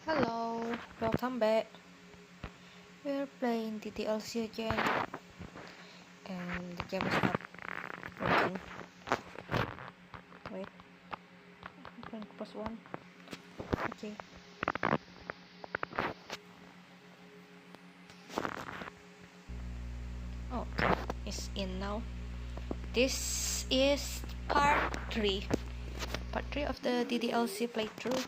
Hello, welcome back. We're playing the DLC again, and the game is not working. Wait, I'm going to press one. Okay. Oh, it's in now. This is part 3. Part 3 of the DDLC playthrough.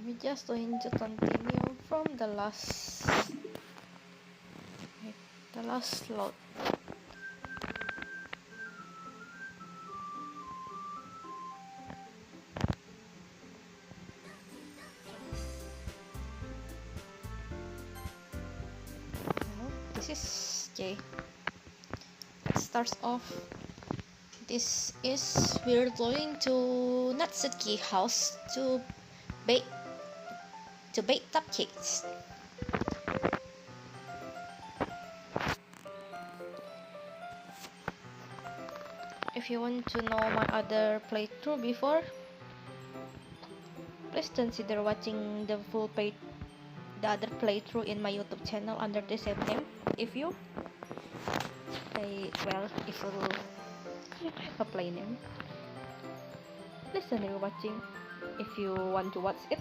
We're just going to continue from the last slot. This is J. Let's start off. This is we're going to Natsuki house to bake cupcakes. If you want to know my other playthrough before, please consider watching the other playthrough in my YouTube channel under the same name. If you have a play name, please consider watching if you want to watch it.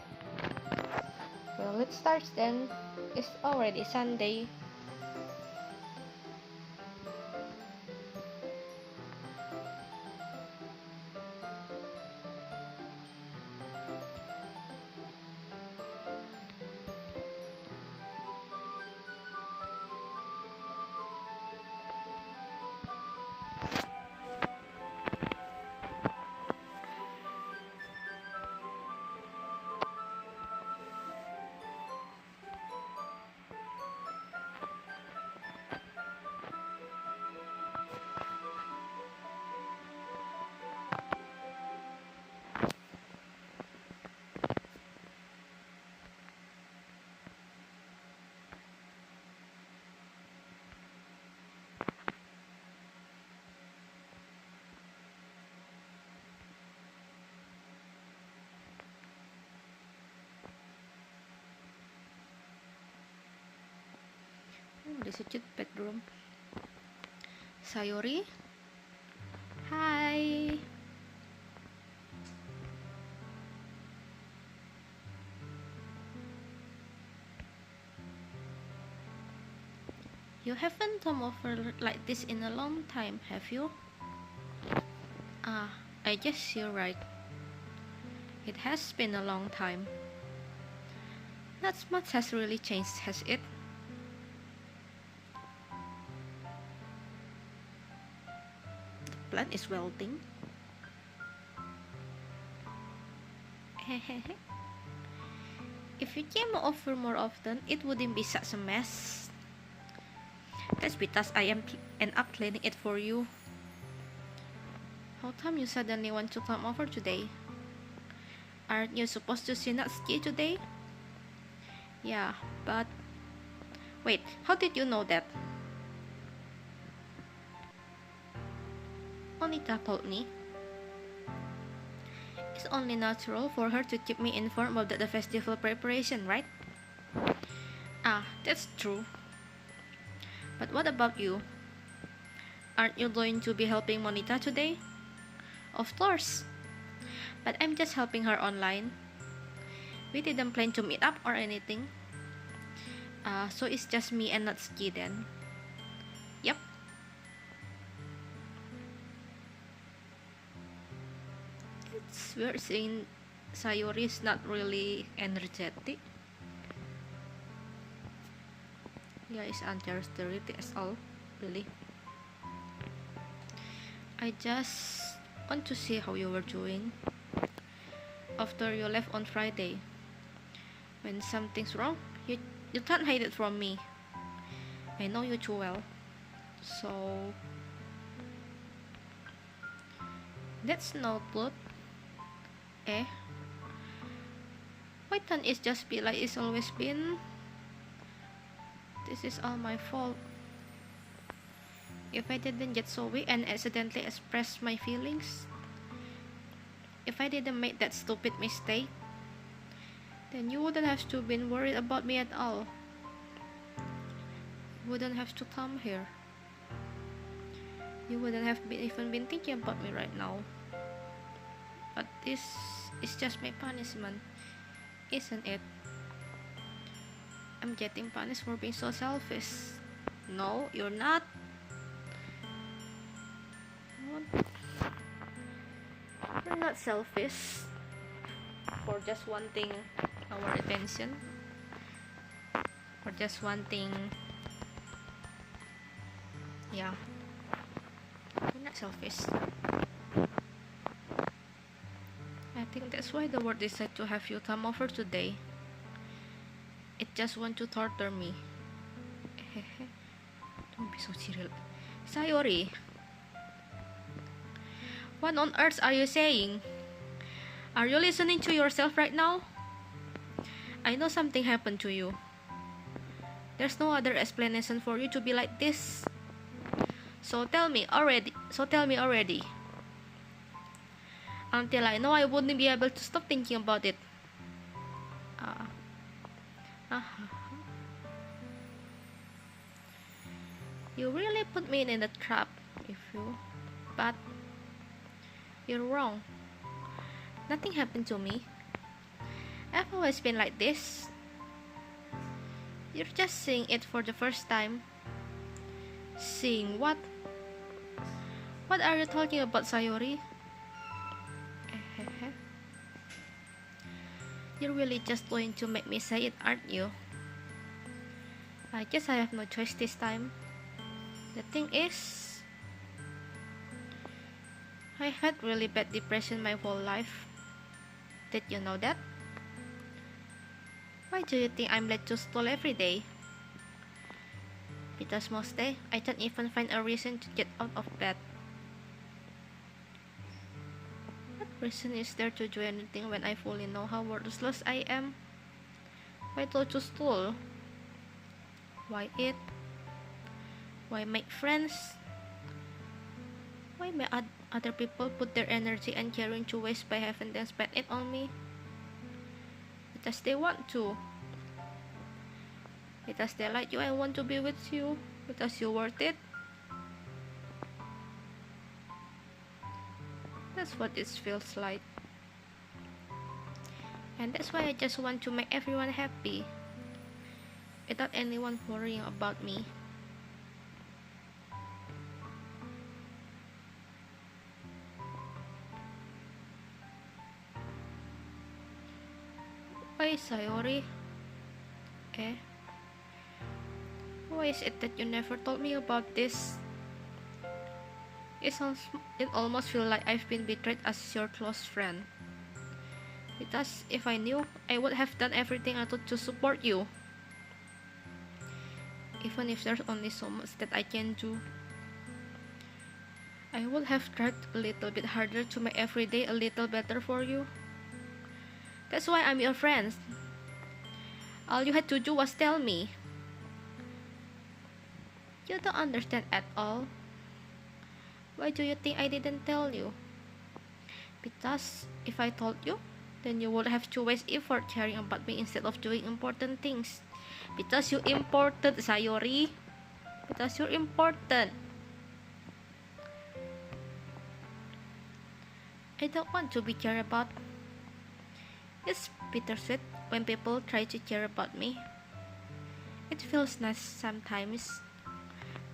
Well, let's start then. It's already Sunday. This is a cute bedroom. Sayori, hi. You haven't come over like this in a long time, have you? I guess you're right. It has been a long time. Not much has really changed, has it? The plant is wilting. If you came over more often, it wouldn't be such a mess. That's because I end up cleaning it for you. How come you suddenly want to come over today? Aren't you supposed to see Natsuki today? Yeah, but... Wait, how did you know that? Onita told me. It's only natural for her to keep me informed of the festival preparation, right? That's true. But what about you? Aren't you going to be helping Monita today? Of course. But I'm just helping her online. We didn't plan to meet up or anything. So it's just me and Natsuki then. Yep. It's weird seeing Sayori is not really energetic. Yeah, it's uncharacteristic as all, really. I just want to see how you were doing after you left on Friday. When something's wrong, you can't hide it from me. I know you too well. So that's no good. Why can't it just be like it's always been? This is all my fault. If I didn't get so weak and accidentally express my feelings, if I didn't make that stupid mistake, then you wouldn't have to been worried about me at all. You wouldn't have to come here. You wouldn't have even been thinking about me right now. But this is just my punishment, isn't it? I'm getting punished for being so selfish. No, you're not. You're not selfish for just wanting our attention, for just wanting, yeah, you're not selfish. I think that's why the world decided to have you come over today. It just want to torture me. Don't be so serious. Sayori, what on earth are you saying? Are you listening to yourself right now? I know something happened to you. There's no other explanation for you to be like this. So tell me already. Until I know, I wouldn't be able to stop thinking about it. You really put me in a trap, but you're wrong. Nothing happened to me. I've always been like this. You're just seeing it for the first time. Seeing what? What are you talking about, Sayori? You're really just going to make me say it, aren't you? I guess I have no choice this time. The thing is, I had really bad depression my whole life. Did you know that? Why do you think I'm led to school every day? Because most days, I don't even find a reason to get out of bed. What reason is there to do anything when I fully know how worthless I am? Why go to school? Why eat? Why make friends? Why may other people put their energy and caring to waste by having them spend it on me? Because they want to. Because they like you and want to be with you. Because you're worth it. That's what it feels like. And that's why I just want to make everyone happy. Without anyone worrying about me. Why, Sayori? Why is it that you never told me about this? It almost feels like I've been betrayed as your close friend. Because if I knew, I would have done everything I could to support you. Even if there's only so much that I can do. I would have tried a little bit harder to make every day a little better for you. That's why I'm your friend. All you had to do was tell me. You don't understand at all. Why do you think I didn't tell you? Because if I told you, then you would have to waste effort caring about me instead of doing important things. Because you're important, Sayori. Because you're important. I don't want to be cared about. It's bittersweet when people try to care about me. It feels nice sometimes,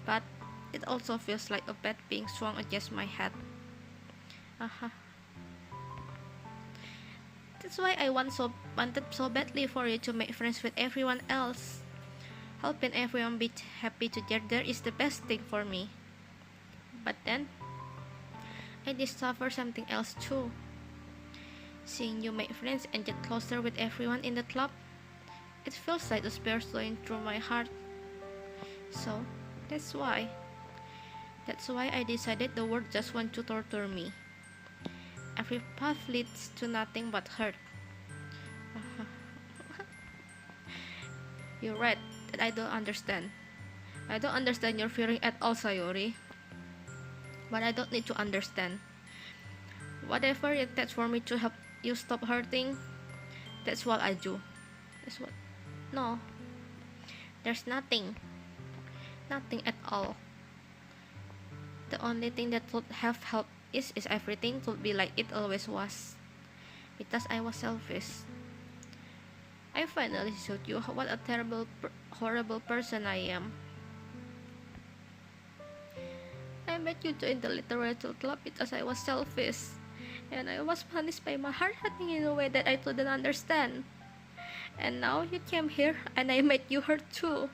but it also feels like a bat being swung against my head. That's why I wanted so badly for you to make friends with everyone else. Helping everyone be happy together is the best thing for me. But then, I discovered something else too. Seeing you make friends and get closer with everyone in the club, it feels like a spear flowing through my heart. So, that's why I decided the world just wants to torture me. Every path leads to nothing but hurt. You're right that I don't understand. I don't understand your feeling at all, Sayori. but I don't need to understand. Whatever it takes for me to help you stop hurting, that's what I do. That's what. No, there's nothing. Nothing at all. The only thing that would have helped is everything would be like it always was. Because I was selfish. I finally showed you what a terrible, horrible person I am. I made you join the literature club because I was selfish. And I was punished by my heart hurting in a way that I couldn't understand. And now you came here and I made you hurt too.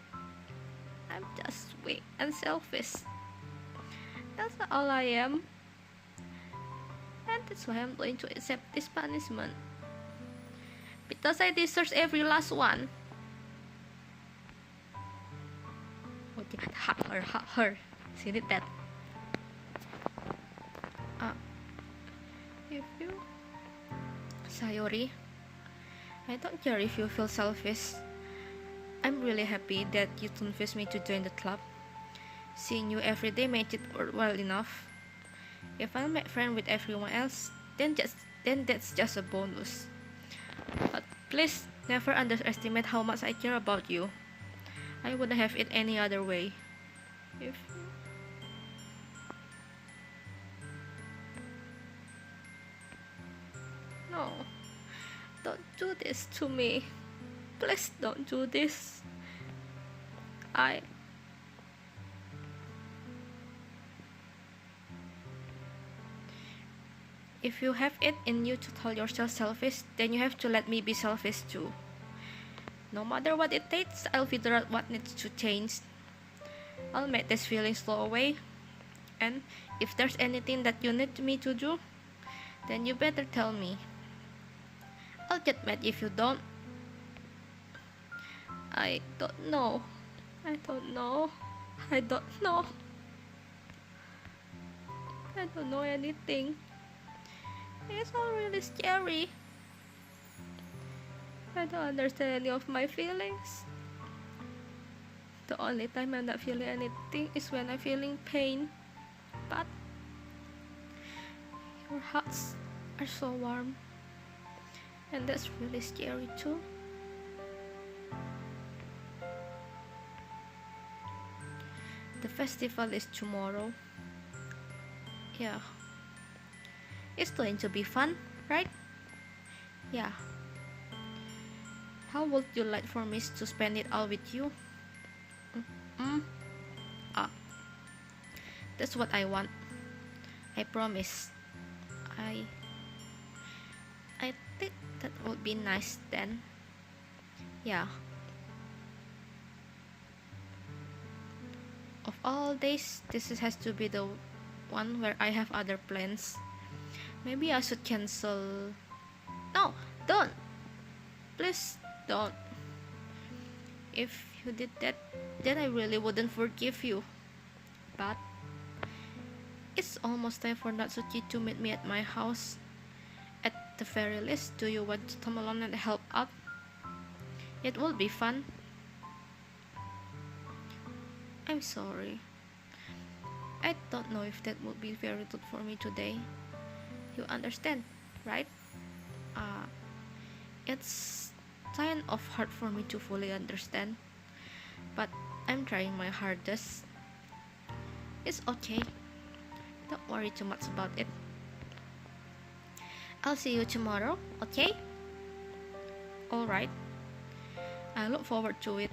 I'm just weak and selfish. That's all I am. And that's why I'm going to accept this punishment. Because I deserve every last one. Oh, hug her. She did that. If you... Sayori, I don't care if you feel selfish. I'm really happy that you convinced me to join the club. Seeing you every day made it well enough. If I make friends with everyone else, then that's just a bonus. But please never underestimate how much I care about you. I wouldn't have it any other way. If No, don't do this to me. Please don't do this. If you have it in you to call yourself selfish, then you have to let me be selfish too. No matter what it takes, I'll figure out what needs to change. I'll make this feeling slow away. And if there's anything that you need me to do, then you better tell me. I'll get mad if you don't. I don't know. I don't know. I don't know. I don't know anything. It's all really scary. I don't understand any of my feelings. The only time I'm not feeling anything is when I'm feeling pain. But your hearts are so warm. And that's really scary too. The festival is tomorrow. Yeah. It's going to be fun, right? Yeah. How would you like for me to spend it all with you? That's what I want. I promise. I think that would be nice then. Yeah. Of all days, this has to be the one where I have other plans. Maybe I should cancel. No, don't. Please don't. If you did that, then I really wouldn't forgive you. But it's almost time for Natsuki to meet me at my house. At the very least, do you want to come along and help out? It will be fun. I'm sorry. I don't know if that would be very good for me today. You understand, right? It's kind of hard for me to fully understand, but I'm trying my hardest. It's okay. Don't worry too much about it. I'll see you tomorrow, okay? Alright. I look forward to it.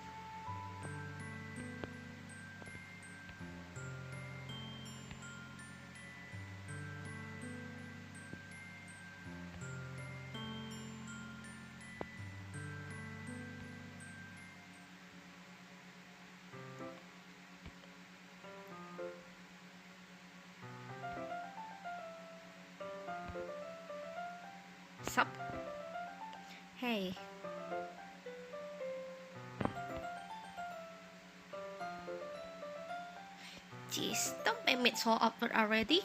Sup? Hey. Jeez, don't make me so awkward already.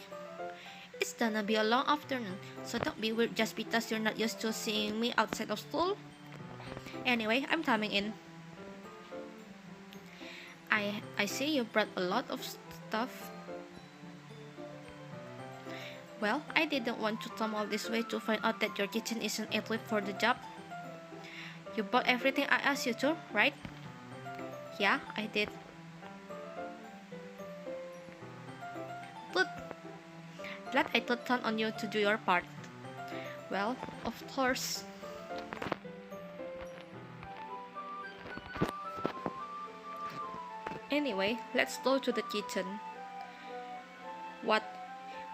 It's gonna be a long afternoon, so don't be weird just because you're not used to seeing me outside of school. Anyway, I'm coming in. I see you brought a lot of stuff. Well, I didn't want to come all this way to find out that your kitchen isn't equipped for the job. You bought everything I asked you to, right? Yeah, I did. But glad I took time on you to do your part. Well, of course. Anyway, let's go to the kitchen. What?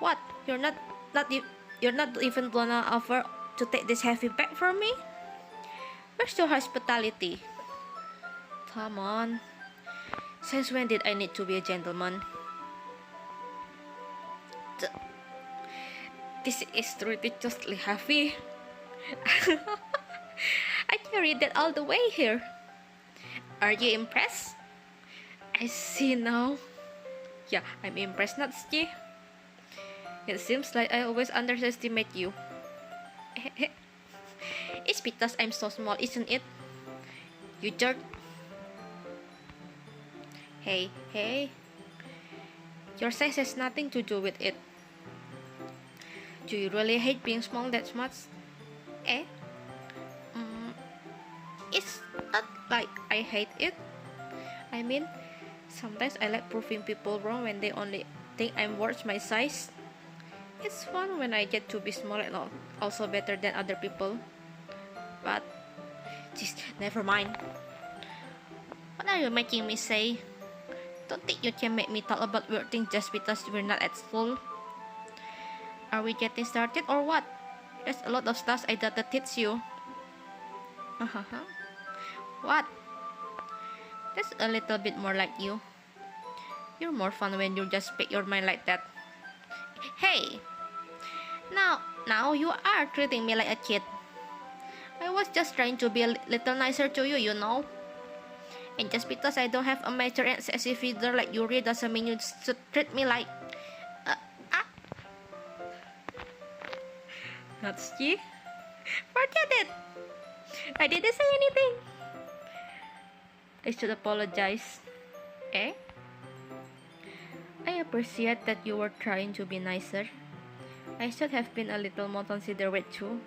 What? You're not even gonna offer to take this heavy bag from me? Where's your hospitality? Come on. Since when did I need to be a gentleman? This is ridiculously heavy. I carried that all the way here. Are you impressed? I see now. Yeah, I'm impressed, Natsuki. It seems like I always underestimate you. It's because I'm so small, isn't it? You jerk. Hey. Your size has nothing to do with it. Do you really hate being small that much? Eh? It's not like I hate it. I mean, sometimes I like proving people wrong when they only think I'm worth my size. It's fun when I get to be small and also better than other people. But, just never mind. What are you making me say? Don't think you can make me talk about weird things just because we're not at school. Are we getting started or what? There's a lot of stuff I gotta teach you. What? That's a little bit more like you. You're more fun when you just speak your mind like that. Hey! Now you are treating me like a kid. I was just trying to be a little nicer to you, you know. And just because I don't have a major and sexy figure like Yuri doesn't mean you should treat me like... Natsuki? Forget it! I didn't say anything. I should apologize. Eh? I appreciate that you were trying to be nicer. I should have been a little more considerate too.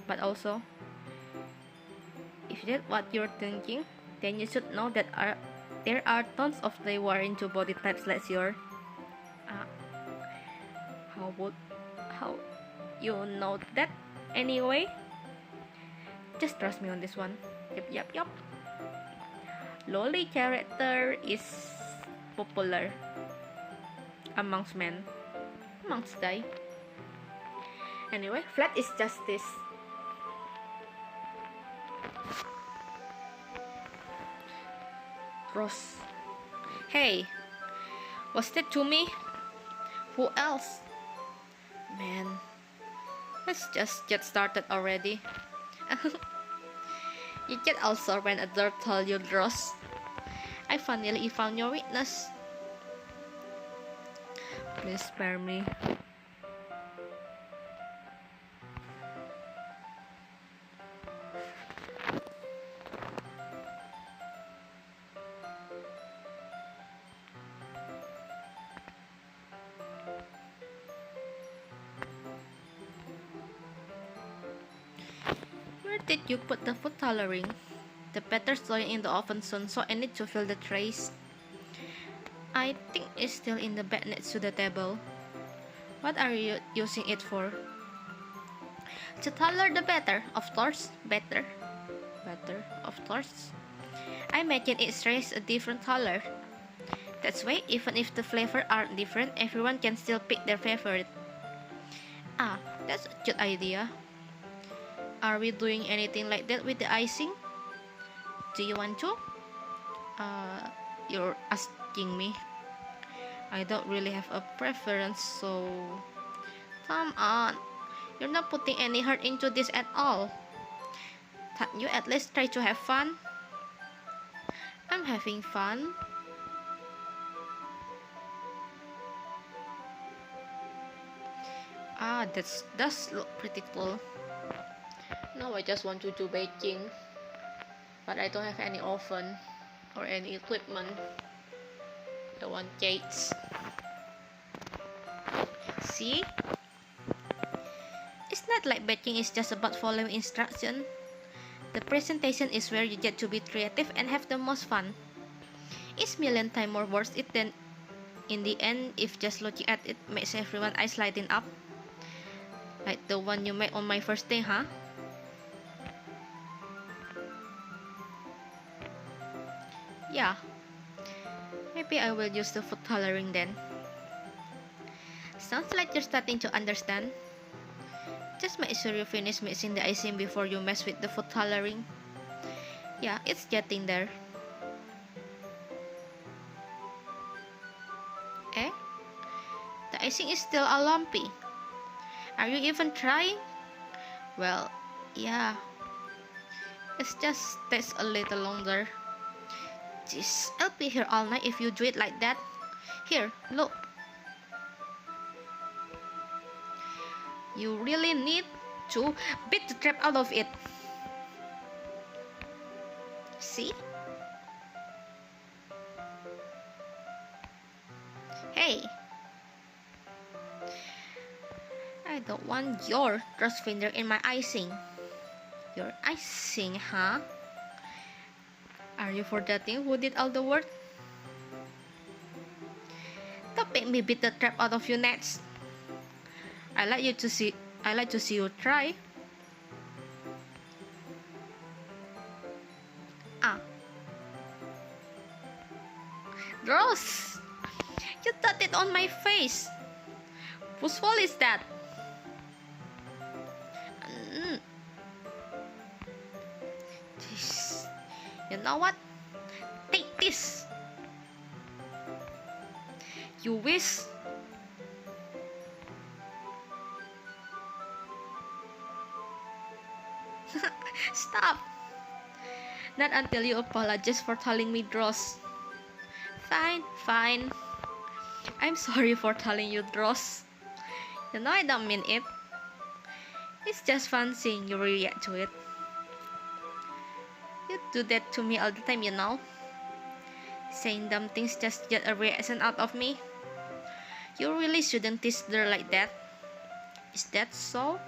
But also, if that's what you're thinking, then you should know that there are tons of they who are into body types like yours. How you know that anyway? Just trust me on this one. Yup. Loli character is popular amongst men, amongst guys. Anyway, flat is justice. Ross. Hey, was that to me? Who else? Man, let's just get started already. You get also when a dog told you, Ross. I finally found your weakness. Please spare me. Where did you put the food coloring? The batter's going in the oven soon, so I need to fill the trays. I think it's still in the bag next to the table. What are you using it for? To color the batter, of course. Batter, of course. I imagine it trays a different color. That's why even if the flavors aren't different, everyone can still pick their favorite. That's a good idea. Are we doing anything like that with the icing? Do you want to? You're asking me. I don't really have a preference, so... Come on. You're not putting any heart into this at all. Can't you at least try to have fun? I'm having fun. That does look pretty cool. Now I just want to do baking, but I don't have any oven or any equipment. I want cakes. See? not like baking is just about following instruction. The presentation is where you get to be creative and have the most fun. It's million times more worth it than in the end if just looking at it makes everyone eyes lighting up. Like the one you made on my first day, huh? Yeah. Maybe I will use the food coloring then. Sounds like you're starting to understand. Just make sure you finish mixing the icing before you mess with the food coloring. Yeah, it's getting there. Eh? The icing is still all lumpy. Are you even trying? Well, yeah. It just takes a little longer. Jeez, I'll be here all night if you do it like that. Here, look. You really need to beat the crap out of it. See? Hey! I don't want your gross finger in my icing. Your icing, huh? Are you forgetting who did all the work? Don't make me beat the crap out of you next. I like to see you try. Ah. Gross! You got it on my face. Whose fault is that? Jeez. You know what? Take this. You wish. Stop. Not until you apologize for telling me dross. Fine, fine. I'm sorry for telling you dross. You know I don't mean it. It's just fun seeing you react to it. You do that to me all the time, you know. Saying dumb things just get a reaction out of me. You really shouldn't tease her like that. Is that so?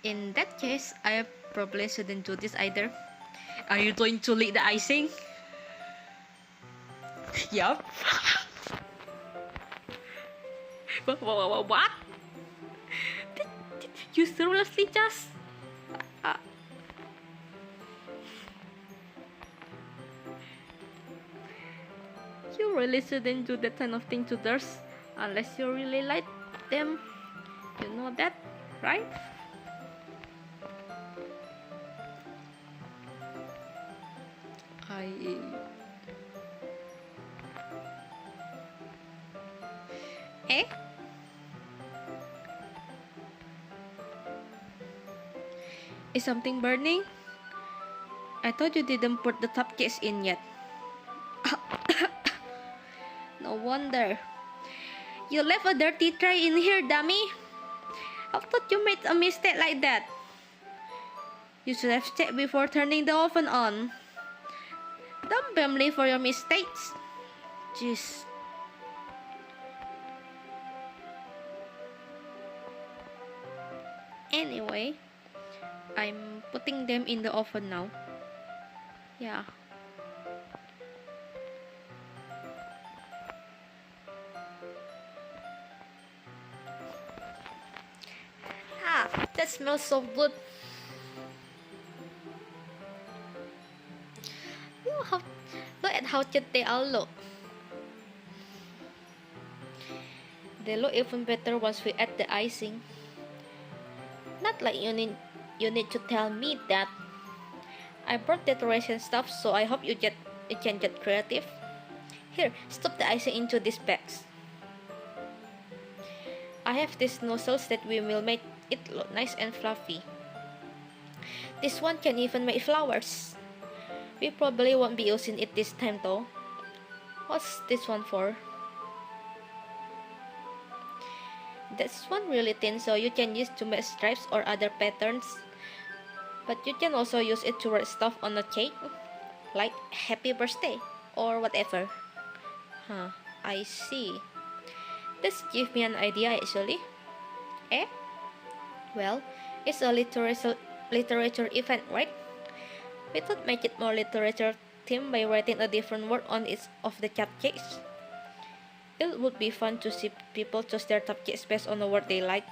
In that case, I probably shouldn't do this either. Are you going to lick the icing? Yup. What? Did you seriously just... You really shouldn't do that kind of thing to others unless you really like them. You know that, right? Eh? Is something burning? I thought you didn't put the top case in yet. No wonder. You left a dirty tray in here, dummy. I thought you made a mistake like that. You should have checked before turning the oven on. Don't blame me for your mistakes. Jeez. Anyway, I'm putting them in the oven now. Yeah. Ah, that smells so good. Look at how cute they all look. They look even better once we add the icing. Not like you need to tell me that. I brought decoration stuff, so I hope you can get creative. Here, stuff the icing into these bags. I have these nozzles that will make it look nice and fluffy. This one can even make flowers. We probably won't be using it this time though. What's this one for? This one really thin, so you can use to make stripes or other patterns. But you can also use it to write stuff on a cake, like happy birthday or whatever. Huh, I see. This gives me an idea actually. Eh? Well, it's a literature event, right? We thought make it more literature theme by writing a different word on each of the cupcakes. It would be fun to see people choose their cupcakes based on the word they like.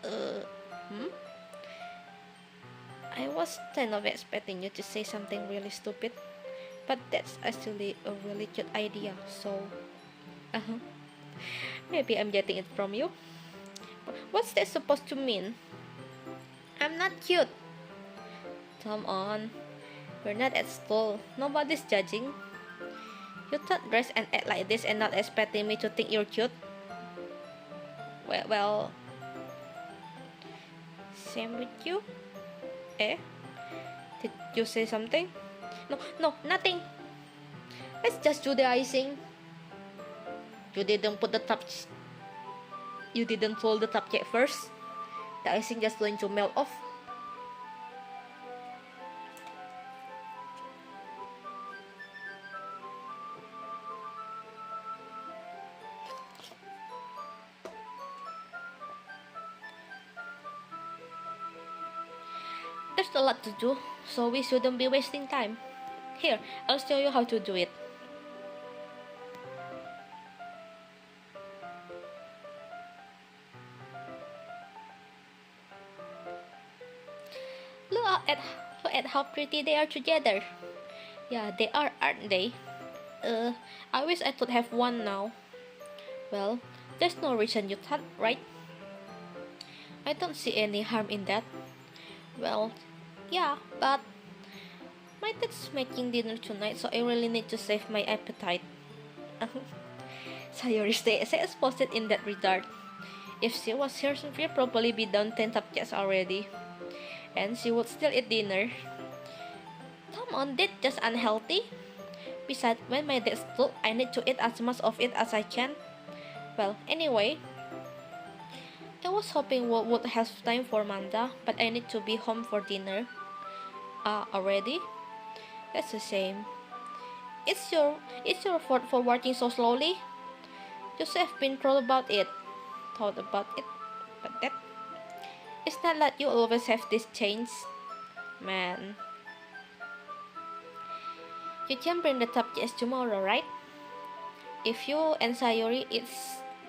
Uh, hmm? I was kind of expecting you to say something really stupid, but that's actually a really cute idea, so... Uh-huh. Maybe I'm getting it from you. What's that supposed to mean? I'm not cute. Come on. We're not at school. Nobody's judging. You thought dress and act like this and not expecting me to think you're cute? Well, same with you? Eh? Did you say something? No, nothing. Let's just do the icing. You didn't put the top... You didn't fold the top yet first. The icing just going to melt off. There's a lot to do, so we shouldn't be wasting time. Here, I'll show you how to do it. Look at how pretty they are together. Yeah, they are, aren't they? I wish I could have one now. Well, there's no reason you can't, right? I don't see any harm in that. Well, yeah, but my dad's making dinner tonight, so I really need to save my appetite. Sayori stay exposed in that regard. If she was here, she'd probably be done 10 cupcakes already. And she would still eat dinner. Come on, that's just unhealthy. Besides, when my dad's cook, I need to eat as much of it as I can. Well, anyway, I was hoping we would have time for Manda, but I need to be home for dinner. Already? That's a shame. It's your fault for working so slowly. You should have been thought about it. But that... It's not like you always have this change. Man. You can bring the cupcakes tomorrow, right? If you and Sayori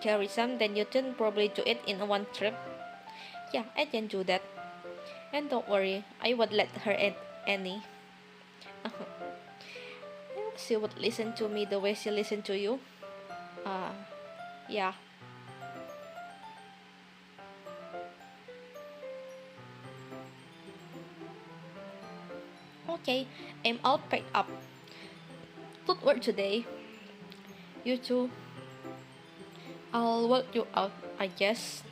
carry some, then you can probably do it in one trip. Yeah, I can do that. And don't worry, I would let her eat any. She would listen to me the way she listened to you. Yeah. Okay, I'm all packed up. Good work today. You too. I'll work you out, I guess.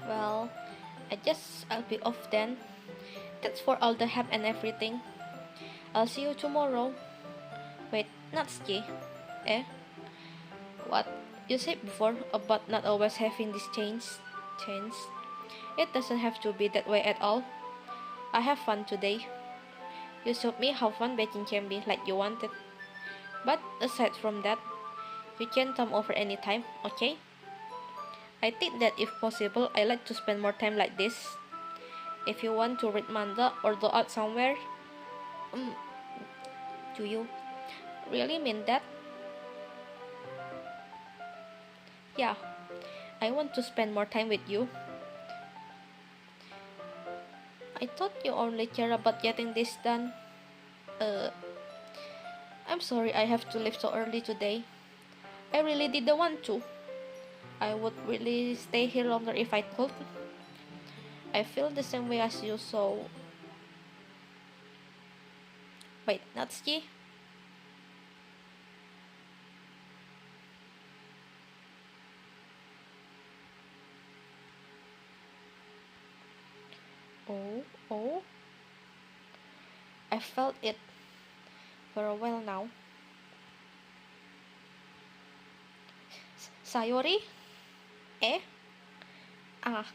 Well, I'll be off then. That's for all the help and everything. I'll see you tomorrow. Wait, Natsuki. Eh? What you said before about not always having this change? It doesn't have to be that way at all. I have fun today. You showed me how fun baking can be, like you wanted. But aside from that, you can come over anytime, okay? I think that if possible, I like to spend more time like this. If you want to read manga or go out somewhere, do you really mean that? Yeah, I want to spend more time with you. I thought you only care about getting this done. I'm sorry I have to leave so early today. I really didn't want to. I would really stay here longer if I could. I feel the same way as you, so... Wait, Natsuki? Oh? I felt it for a while now. Sayori? Eh? Ah.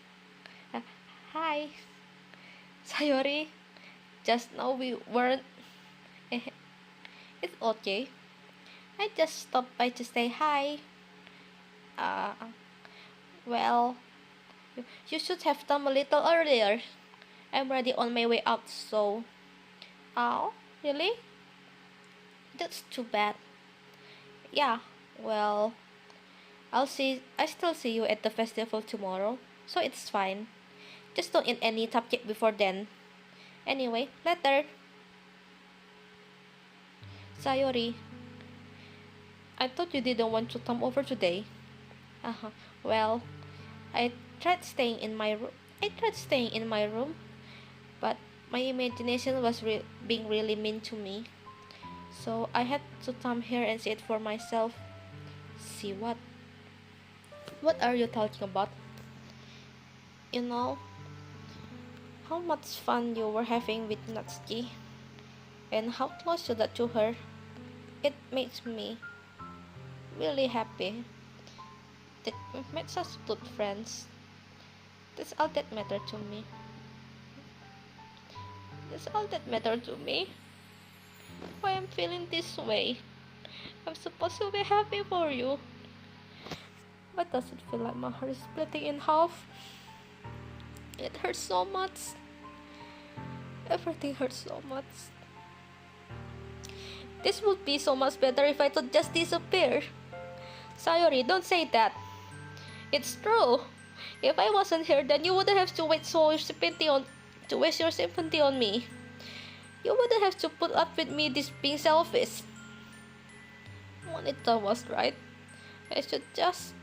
Hi. Sayori. Just now we weren't... It's okay. I just stopped by to say hi. Uh, well, you should have come a little earlier. I'm already on my way out, so. Oh, really? That's too bad. Yeah, well, I still see you at the festival tomorrow, so it's fine. Just don't eat any cupcake before then. Anyway, later. Sayori, I thought you didn't want to come over today. Uh-huh. Well, I tried staying in my room. But my imagination was being really mean to me. So I had to come here and see it for myself. See what? What are you talking about? You know how much fun you were having with Natsuki and how close you got to her. It makes me really happy that we've met such good friends. That's all that mattered to me. That's all that mattered to me. Why I'm feeling this way. I'm supposed to be happy for you. But does it feel like my heart is splitting in half? It hurts so much. Everything hurts so much. This would be so much better if I could just disappear. Sayori, don't say that. It's true. If I wasn't here, then you wouldn't have to waste your sympathy on me. You wouldn't have to put up with me this being selfish. Monita was right. I should just...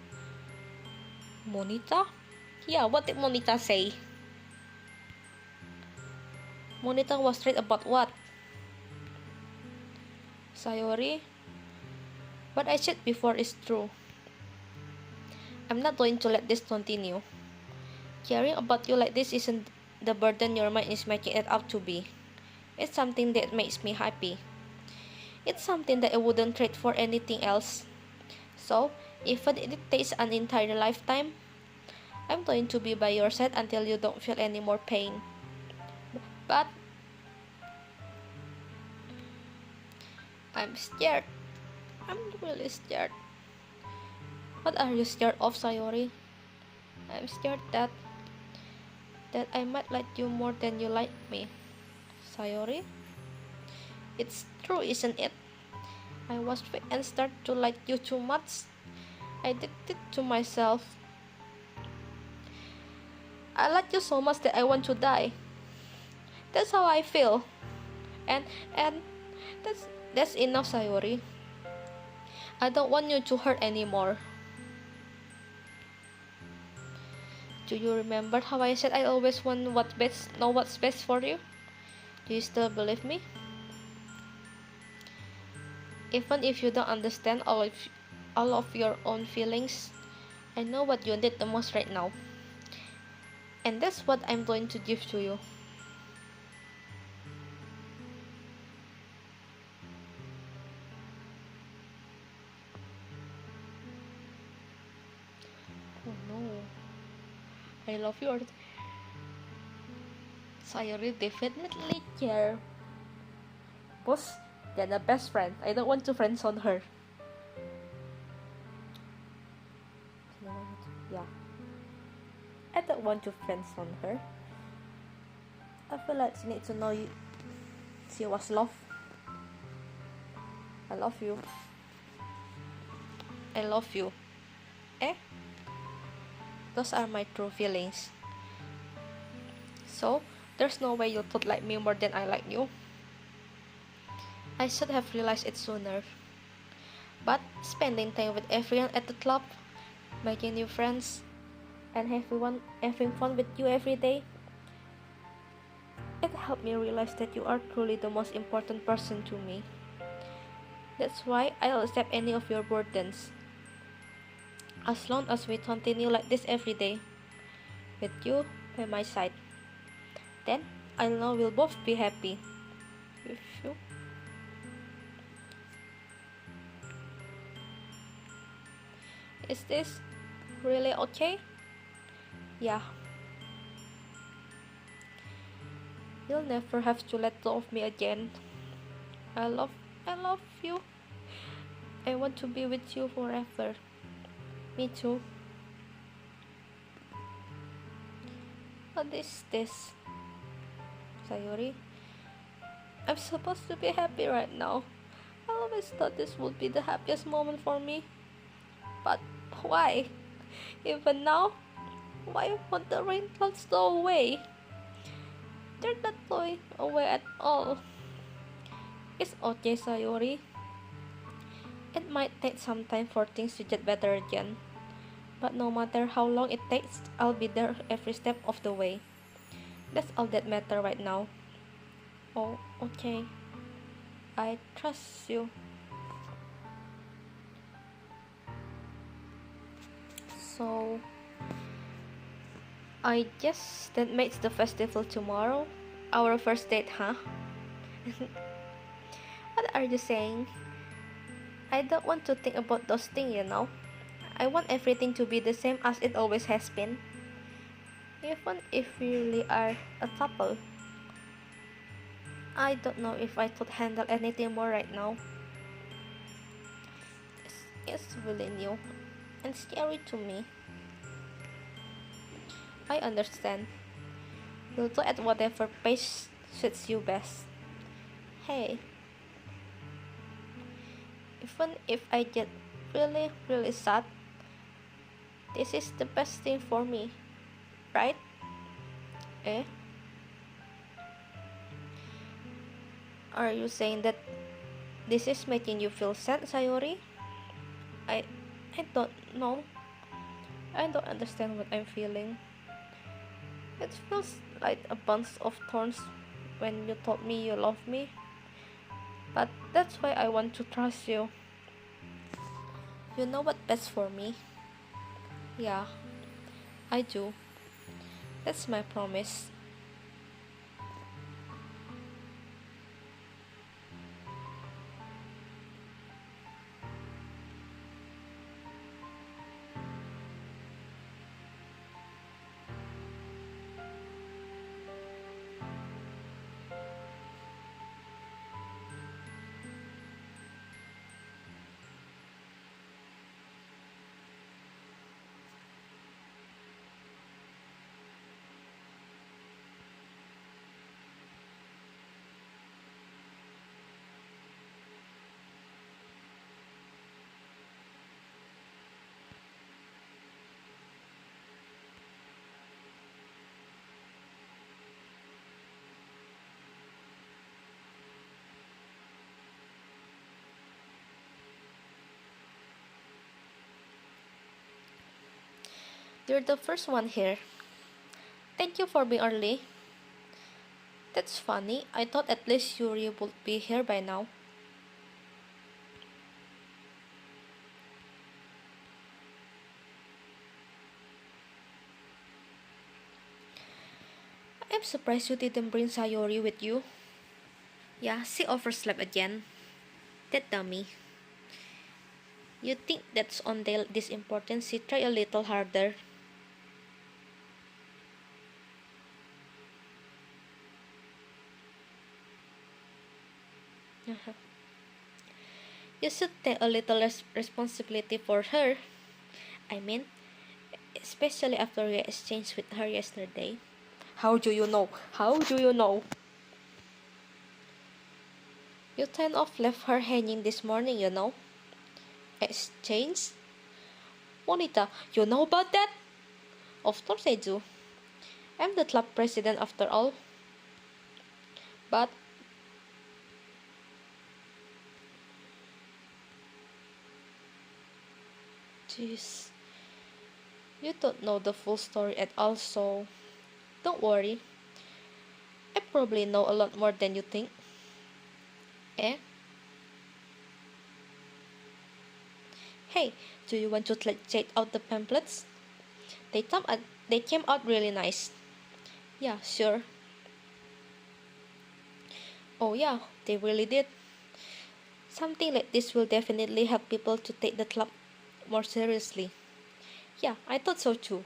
Monita? Yeah, what did Monita say? Monita was right about what? Sayori, what I said before is true. I'm not going to let this continue. Caring about you like this isn't the burden your mind is making it out to be. It's something that makes me happy. It's something that I wouldn't trade for anything else. So, even if it takes an entire lifetime, I'm going to be by your side until you don't feel any more pain. But I'm scared. I'm really scared. What are you scared of, Sayori? I'm scared that I might like you more than you like me. Sayori? It's true, isn't it? I was weak and started to like you too much. I did it to myself. I like you so much that I want to die. That's how I feel. And that's enough, Sayori. I don't want you to hurt anymore. Do you remember how I said I always know what's best for you? Do you still believe me? Even if you don't understand all of your own feelings, I know what you need the most right now. And that's what I'm going to give to you. Oh no. I love you. Sayori definitely care. Boss, they're the best friend. I don't want to friends on her. Yeah. I don't want to friends on her. I feel like she needs to know she was loved. I love you. I love you. Eh? Those are my true feelings. So, there's no way you could like me more than I like you. I should have realized it sooner. But spending time with everyone at the club, making new friends, and having fun with you every day, it helped me realize that you are truly the most important person to me. That's why I'll accept any of your burdens. As long as we continue like this every day, with you by my side, then I know we'll both be happy. With you. Is this really okay? Yeah. You'll never have to let go of me again. I love I love you. I want to be with you forever. Me too. What is this? Sayori? I'm supposed to be happy right now. I always thought this would be the happiest moment for me. But why? Even now? Why won't the rain clouds go away? They're not going away at all. It's okay, Sayori. It might take some time for things to get better again. But no matter how long it takes, I'll be there every step of the way. That's all that matters right now. Oh, okay. I trust you. So, I guess that makes the festival tomorrow. Our first date, huh? What are you saying? I don't want to think about those things. I want everything to be the same as it always has been. Even if we really are a couple. I don't know if I could handle anything more right now. It's really new and scary to me. I understand. You'll do at whatever pace suits you best. Hey, even if I get really, really sad, this is the best thing for me, right? Eh? Are you saying that this is making you feel sad, Sayori? I I don't know. I don't understand what I'm feeling. It feels like a bunch of thorns when you told me you love me. But that's why I want to trust you. You know what's best for me? Yeah, I do. That's my promise. You're the first one here. Thank you for being early. That's funny. I thought at least Yuri would be here by now. I'm surprised you didn't bring Sayori with you. Yeah, she overslept again. That dummy. You think that's on this important? She try a little harder. Uh-huh. You should take a little responsibility for her. I mean, especially after your exchange with her yesterday. How do you know? How do you know? You kind of left her hanging this morning. Exchange? Monita, you know about that? Of course I do. I'm the club president after all. But, jeez, you don't know the full story at all, so don't worry. I probably know a lot more than you think. Eh? Hey, do you want to check out the pamphlets? They came out really nice. Yeah, sure. Oh yeah, they really did. Something like this will definitely help people to take the club more seriously. Yeah, I thought so too.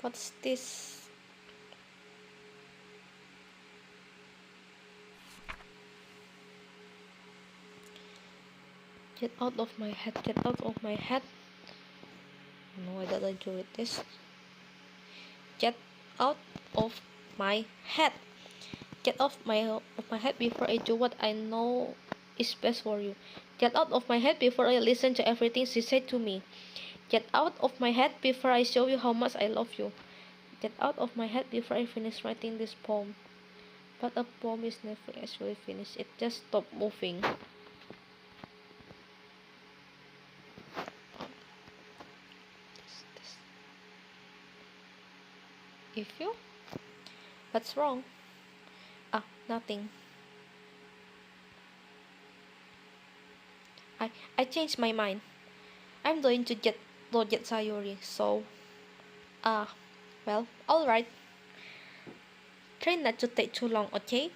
What's this? Get out of my head, get out of my head. No, I didn't do it this. Get out of my head. Get off my head before I do what I know is best for you. Get out of my head before I listen to everything she said to me. Get out of my head before I show you how much I love you. Get out of my head before I finish writing this poem. But a poem is never actually finished. It just stopped moving. If you? What's wrong? Ah, nothing. I changed my mind. I'm going to get Sayori, so well, alright. Try not to take too long, okay?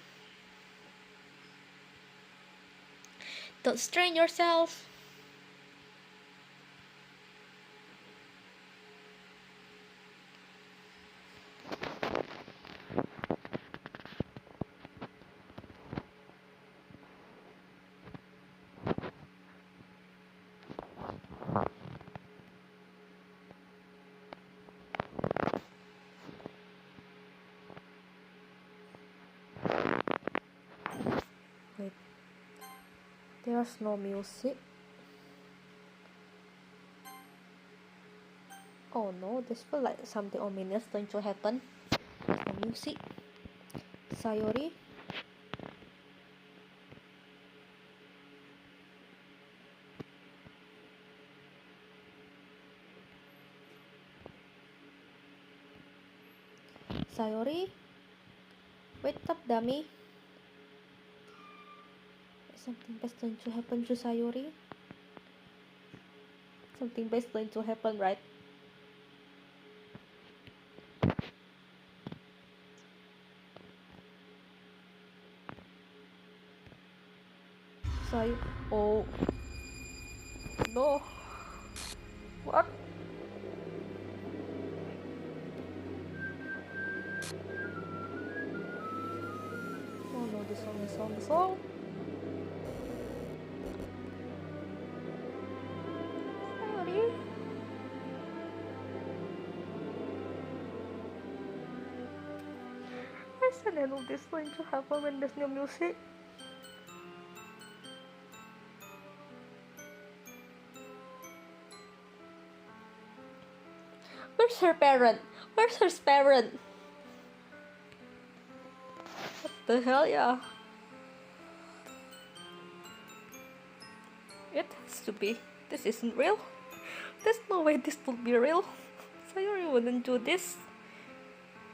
Don't strain yourself. Wait, there's no music. Oh no, this feels like something ominous going to happen. No music. Sayori. Sayori. Wake up, dummy. Something bad's going to happen to Sayori. Something bad's going to happen, right? Oh no. What? Oh no, the song. Sayori. I said I know this is going to happen when there's no music. Where's her parent? Where's her parent? What the hell, yeah? It has to be. This isn't real. There's no way this would be real. Sayori wouldn't do this.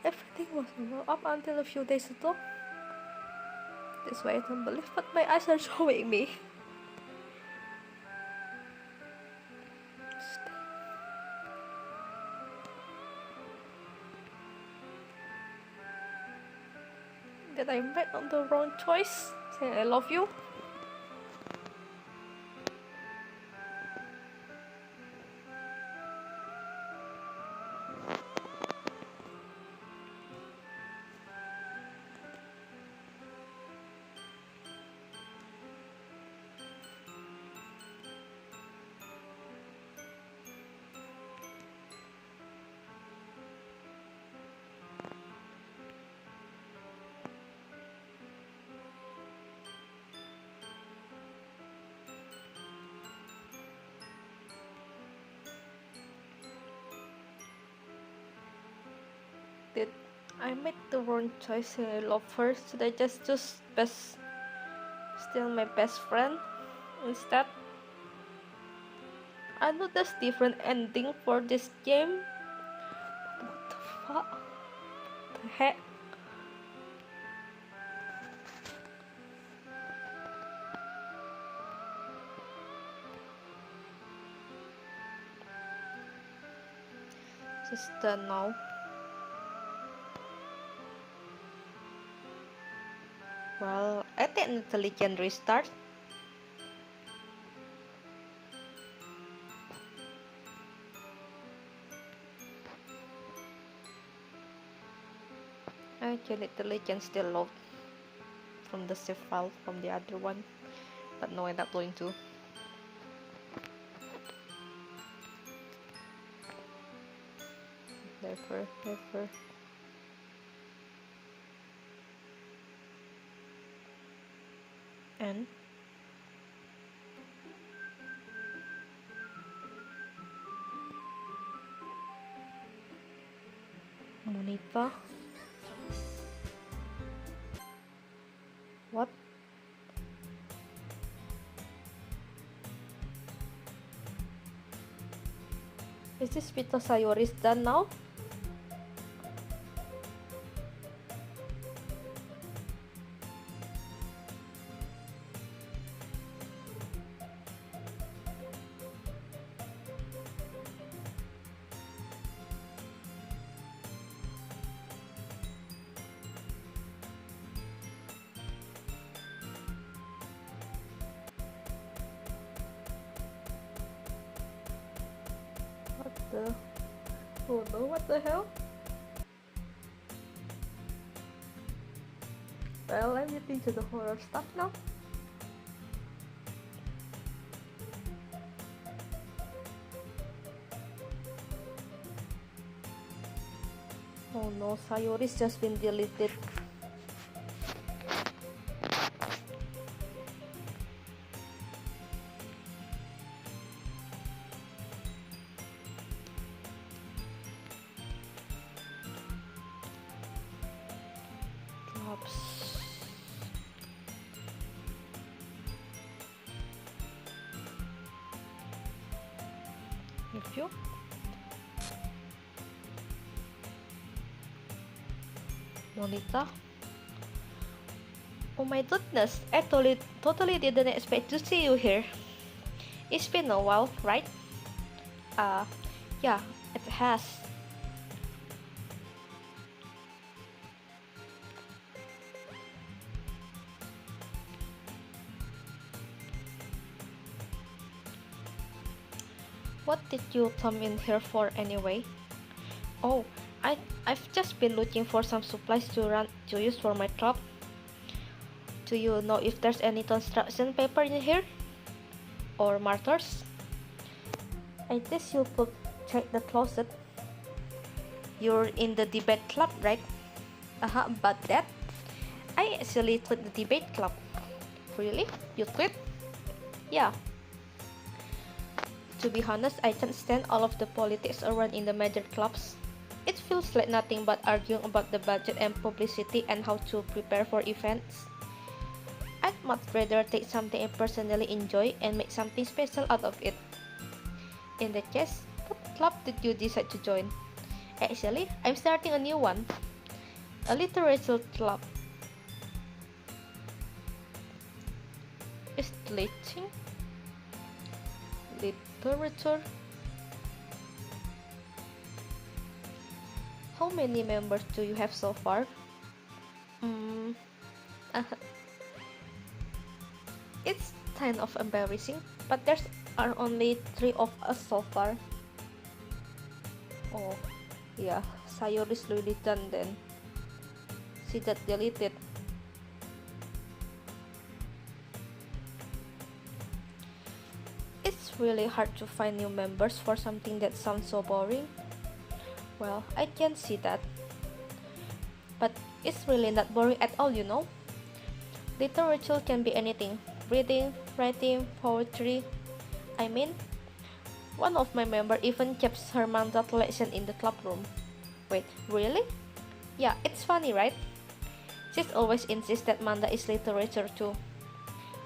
Everything was normal up until a few days ago. That's why I don't believe what my eyes are showing me. Did I make on the wrong choice? Saying I love you? Did I make the wrong choice saying I love her? Should I just choose still my best friend instead? I know there's different ending for this game. But what the fuck? What the heck? Just done now. Well, I technically can restart. I technically can still load from the save file from the other one, but no, I'm not going to. Never, never. And Monita. What? Is this Pito Sayori's done now? What the? Oh no, what the hell? Well, I'm getting to the horror stuff now. Oh no, Sayori's just been deleted. Drops. Review. Monita. Oh my goodness, I totally didn't expect to see you here. It's been a while, right? Yeah, it has. What did you come in here for anyway? Oh, I've just been looking for some supplies to use for my trap. Do you know if there's any construction paper in here? Or markers? I guess you could check the closet. You're in the debate club, right? But that? I actually quit the debate club. Really? You quit? Yeah. To be honest, I can't stand all of the politics around in the major clubs. It feels like nothing but arguing about the budget and publicity and how to prepare for events. I'd much rather take something I personally enjoy and make something special out of it. In that case, what club did you decide to join? Actually, I'm starting a new one. A literature club. Is glitching? Literature? How many members do you have so far? It's kind of embarrassing, but there are only 3 of us so far. Oh, yeah, Sayori's really done then. She got deleted. It's really hard to find new members for something that sounds so boring. Well, I can see that. But it's really not boring at all, you know. Literature can be anything. Reading, writing, poetry. I mean, one of my members even keeps her manga collection in the club room. Wait, really? Yeah, it's funny, right? She's always insists that manga is literature too.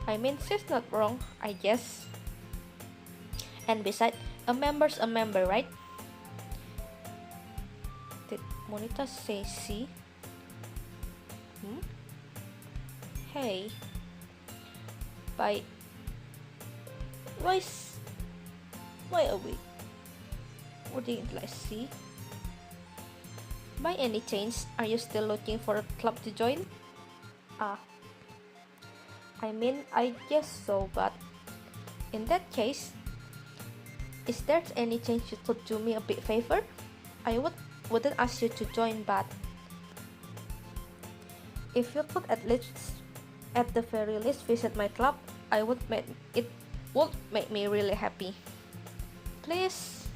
I mean, she's not wrong, I guess. And besides, a member's a member, right? Did Monita say C? Hey. Why are we reading it like C? By any chance, are you still looking for a club to join? I mean, I guess so, but in that case, is there any chance you could do me a big favor? I wouldn't ask you to join, but if you could at the very least visit my club, it would make me really happy. Please.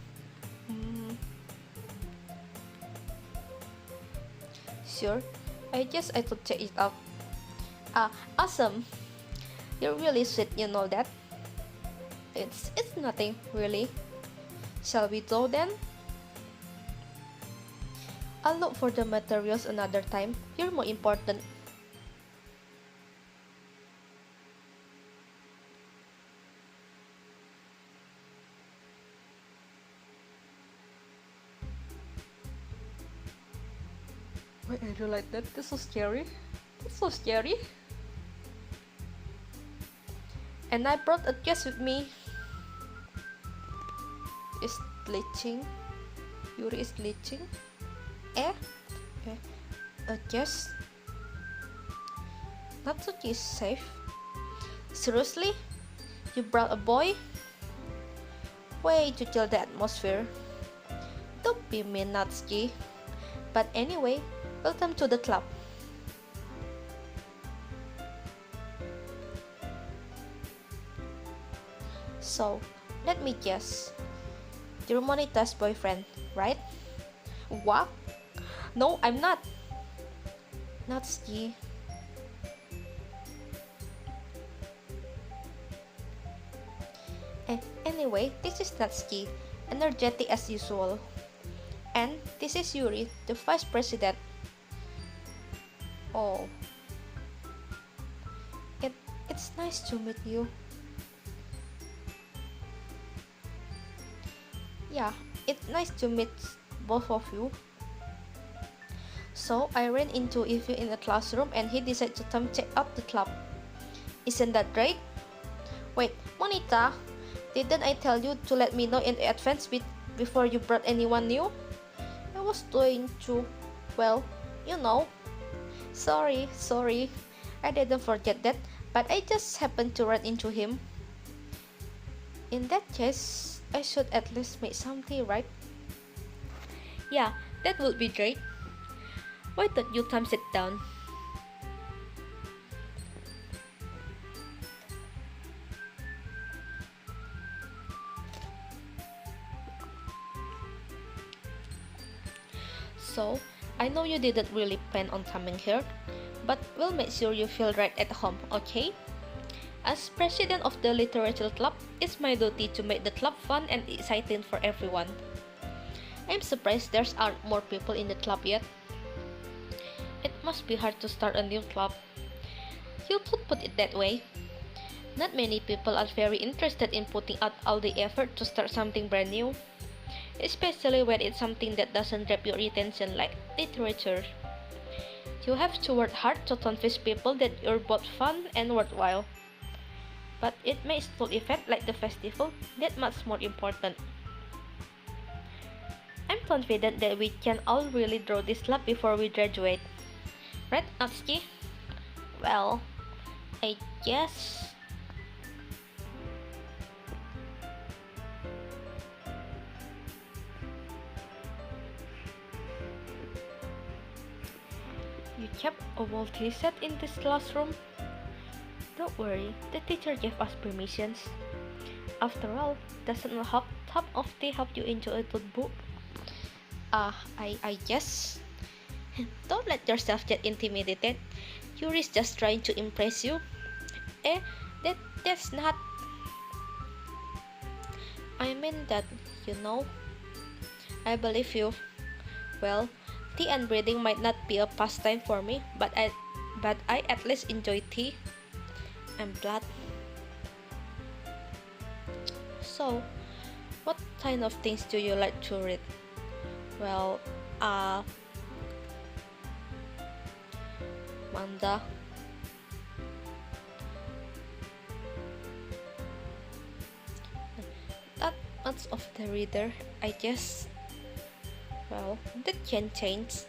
Sure, I thought check it out. Awesome. You're really sweet, you know that. It's nothing really. Shall we go then? I'll look for the materials another time. You're more important. Why are you like that? That's so scary. That's so scary. And I brought a chest with me. Is glitching. Yuri is glitching. Eh? A chest? Natsuki is safe. Seriously? You brought a boy? Way to chill the atmosphere. Don't be mean, Natsuki. But anyway, welcome to the club. So, let me guess. You're Monita's boyfriend, right? What? No, I'm not. Natsuki. Anyway, this is Natsuki, energetic as usual. And this is Yuri, the vice president. Oh. It's nice to meet you. Yeah, it's nice to meet both of you. So I ran into Ivy in the classroom and he decided to come check out the club. Isn't that great? Wait, Monita, didn't I tell you to let me know in advance before you brought anyone new? I was going to, well, you know. Sorry, I didn't forget that, but I just happened to run into him. In that case, I should at least make something right. Yeah, that would be great. Why don't you come sit down? So, I know you didn't really plan on coming here, but we'll make sure you feel right at home, okay? As president of the literature club, it's my duty to make the club fun and exciting for everyone. I'm surprised there aren't more people in the club yet. It must be hard to start a new club. You could put it that way. Not many people are very interested in putting out all the effort to start something brand new, especially when it's something that doesn't grab your attention like literature. You have to work hard to convince people that you're both fun and worthwhile. But it makes full event like the festival that much more important. I'm confident that we can all really draw this club before we graduate. Right, Natsuki? Well, I guess. You kept a whole tea set in this classroom? Don't worry, the teacher gave us permissions. After all, doesn't a cup of tea help you enjoy a good book? I guess. Don't let yourself get intimidated. Yuri's just trying to impress you. That's not. I mean that, you know. I believe you. Well, tea and reading might not be a pastime for me, but I at least enjoy tea. I'm glad. So, what kind of things do you like to read? Well, manga. Not much of the reader, I guess. Well, that can change.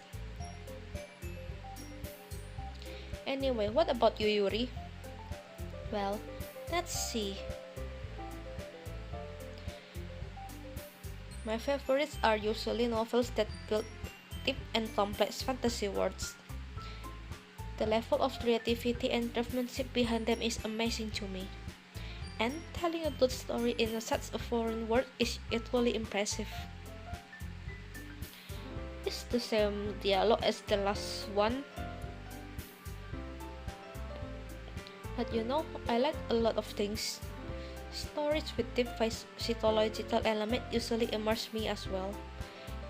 Anyway, what about you, Yuri? Well, let's see. My favorites are usually novels that build deep and complex fantasy worlds. The level of creativity and craftsmanship behind them is amazing to me. And telling a good story in such a foreign world is equally impressive. Is the same dialogue as the last one. But you know, I like a lot of things. Stories with deep psychological element usually immerse me as well.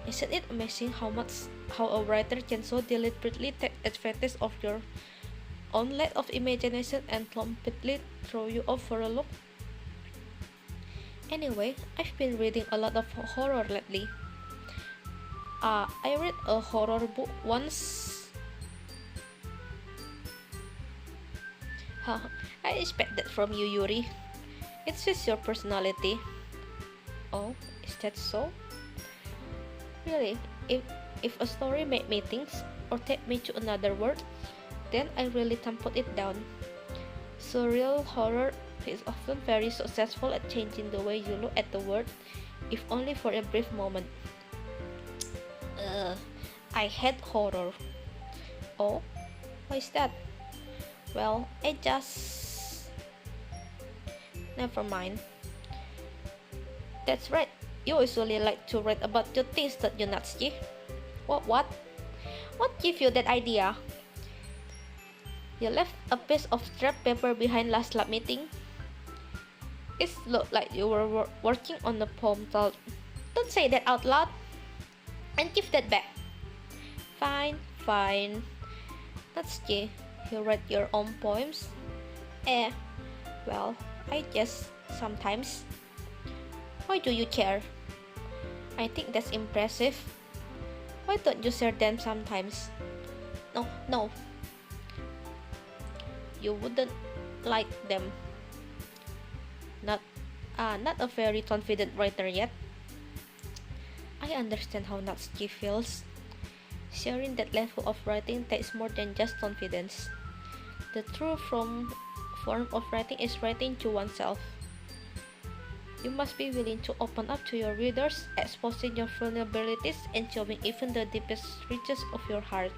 Isn't it amazing how a writer can so deliberately take advantage of your own lack of imagination and completely throw you off for a loop? Anyway, I've been reading a lot of horror lately. I read a horror book once. I expect that from you, Yuri. It suits your personality. Oh, is that so? Really, if a story made me think or take me to another world, then I really can put it down. Surreal horror is often very successful at changing the way you look at the world, if only for a brief moment. I hate horror. Oh, why is that? Well, I just... Never mind. That's right. You usually like to read about the things that you not see. What? What gave you that idea? You left a piece of scrap paper behind last lab meeting. It looked like you were working on a poem titled... Don't say that out loud. And give that back. Fine. Natsuki, you read your own poems? Well, I guess sometimes. Why do you care? I think that's impressive. Why don't you share them sometimes? No. You wouldn't like them. Not a very confident writer yet. I understand how Natsuki feels. Sharing that level of writing takes more than just confidence. The true form of writing is writing to oneself. You must be willing to open up to your readers, exposing your vulnerabilities and showing even the deepest reaches of your heart.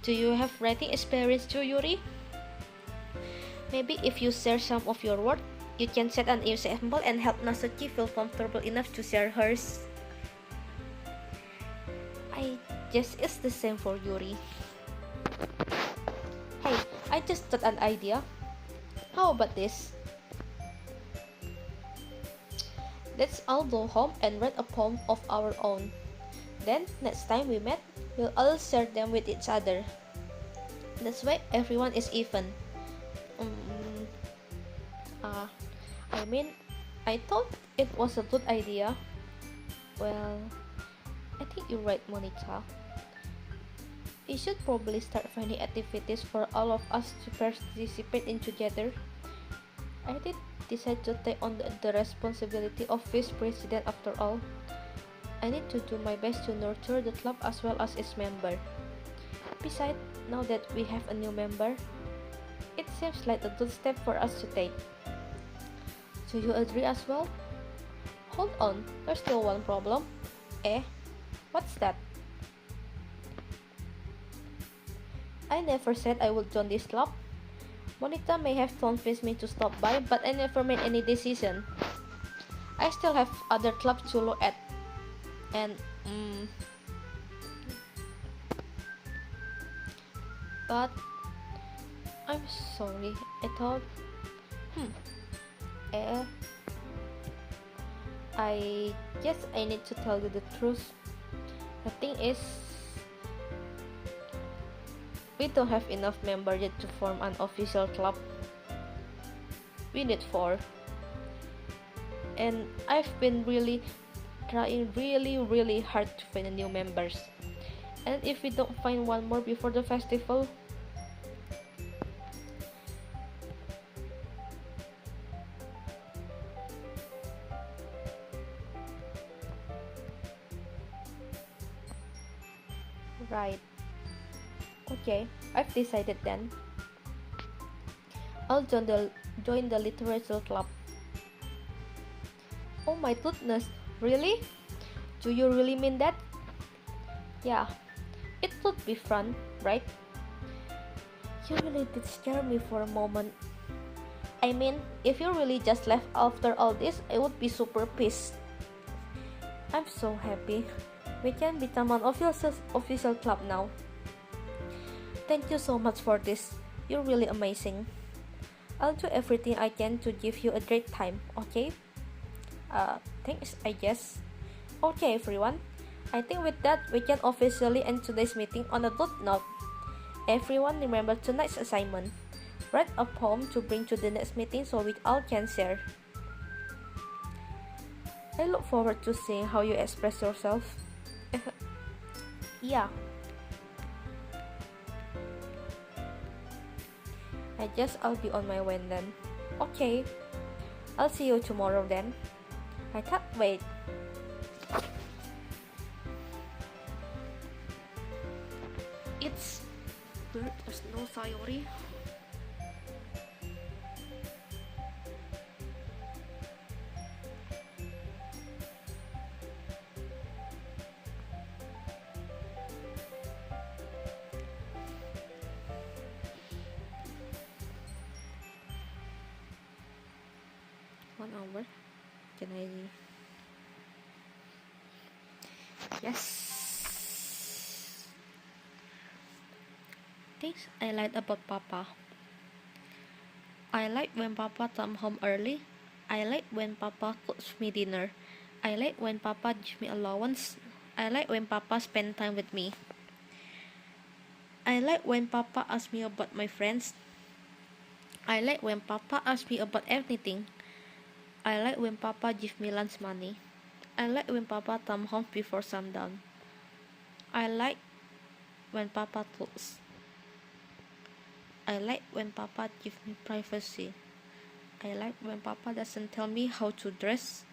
Do you have writing experience too, Yuri? Maybe if you share some of your work, you can set an example and help Natsuki feel comfortable enough to share hers. I guess it's the same for Yuri. Hey, I just got an idea. How about this? Let's all go home and write a poem of our own. Then, next time we met, we'll all share them with each other. That's why everyone is even. I thought it was a good idea. Well, I think you're right, Monica. We should probably start finding activities for all of us to participate in together. I did decide to take on the responsibility of vice president after all. I need to do my best to nurture the club as well as its member. Besides, now that we have a new member, it seems like a good step for us to take. Do you agree as well? Hold on, there's still one problem. What's that? I never said I would join this club. Monica may have convinced me to stop by, but I never made any decision. I still have other clubs to look at. And, but, I'm sorry, I thought, I guess I need to tell you the truth. The thing is, we don't have enough members yet to form an official club. We need 4. And I've been trying really hard to find new members. And if we don't find one more before the festival, right. Okay, I've decided then. I'll join the literature club. Oh my goodness, really? Do you really mean that? Yeah, it would be fun, right? You really did scare me for a moment. I mean, if you really just left after all this, I would be super pissed. I'm so happy. We can become an official club now. Thank you so much for this. You're really amazing. I'll do everything I can to give you a great time, okay? Thanks, I guess. Okay, everyone. I think with that, we can officially end today's meeting on a good note. Everyone remember tonight's assignment. Write a poem to bring to the next meeting so we all can share. I look forward to seeing how you express yourself. Yeah. I guess I'll be on my way then. Okay. I'll see you tomorrow then. I thought, wait. It's weird, there's no Sayori. One hour. Can I? Yes. Things I like about Papa. I like when Papa comes home early. I like when Papa cooks me dinner. I like when Papa gives me allowance. I like when Papa spends time with me. I like when Papa asks me about my friends. I like when Papa asks me about everything. I like when Papa gives me lunch money. I like when Papa comes home before sundown. I like when Papa cooks. I like when Papa gives me privacy. I like when Papa doesn't tell me how to dress.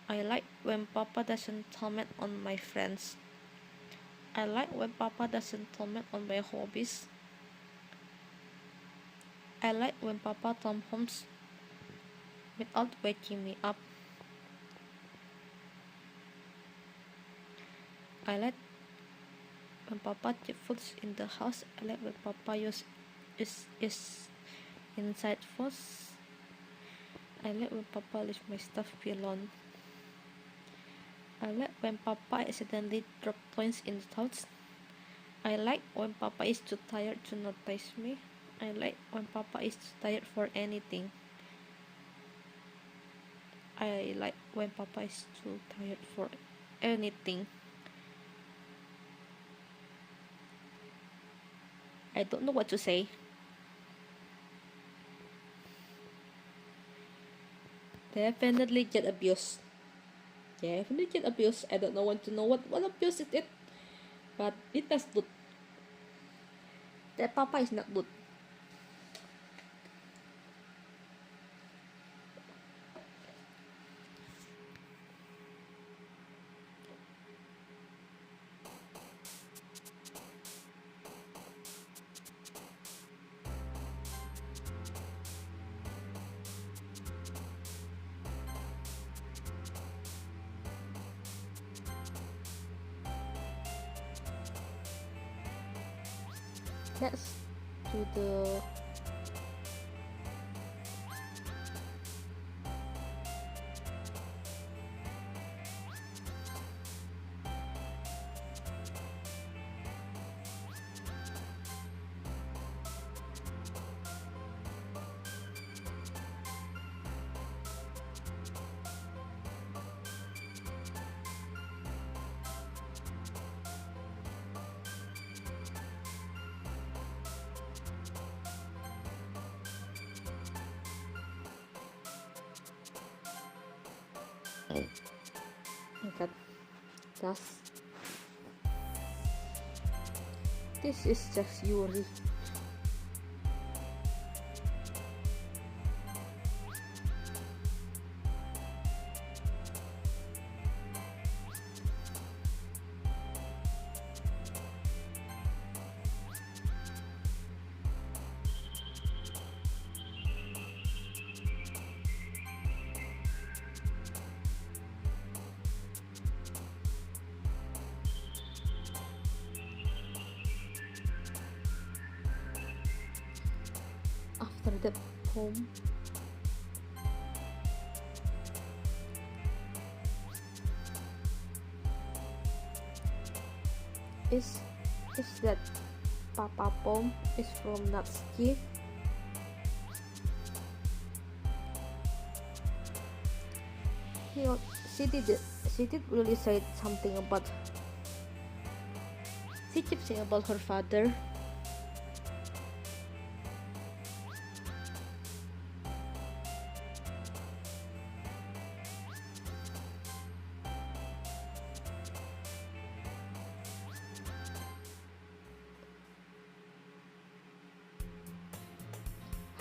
I like when Papa doesn't comment on my friends. I like when Papa doesn't comment on my hobbies. I like when Papa comes home without waking me up. I like when Papa keeps food in the house. I like when Papa is inside first. I like when Papa leaves my stuff be alone. I like when Papa accidentally drops coins in the house. I like when Papa is too tired to notice me. I like when Papa is too tired for anything. I like when Papa is too tired for anything. I don't know what to say. Definitely get abused. Definitely get abused. I don't know want to know what abuse is it. But it is good. That Papa is not good. Let's do the God, this is just Yuri. After the poem, Is that Papa Pom is from Natsuki? He, she did really say something about. She keeps saying about her father.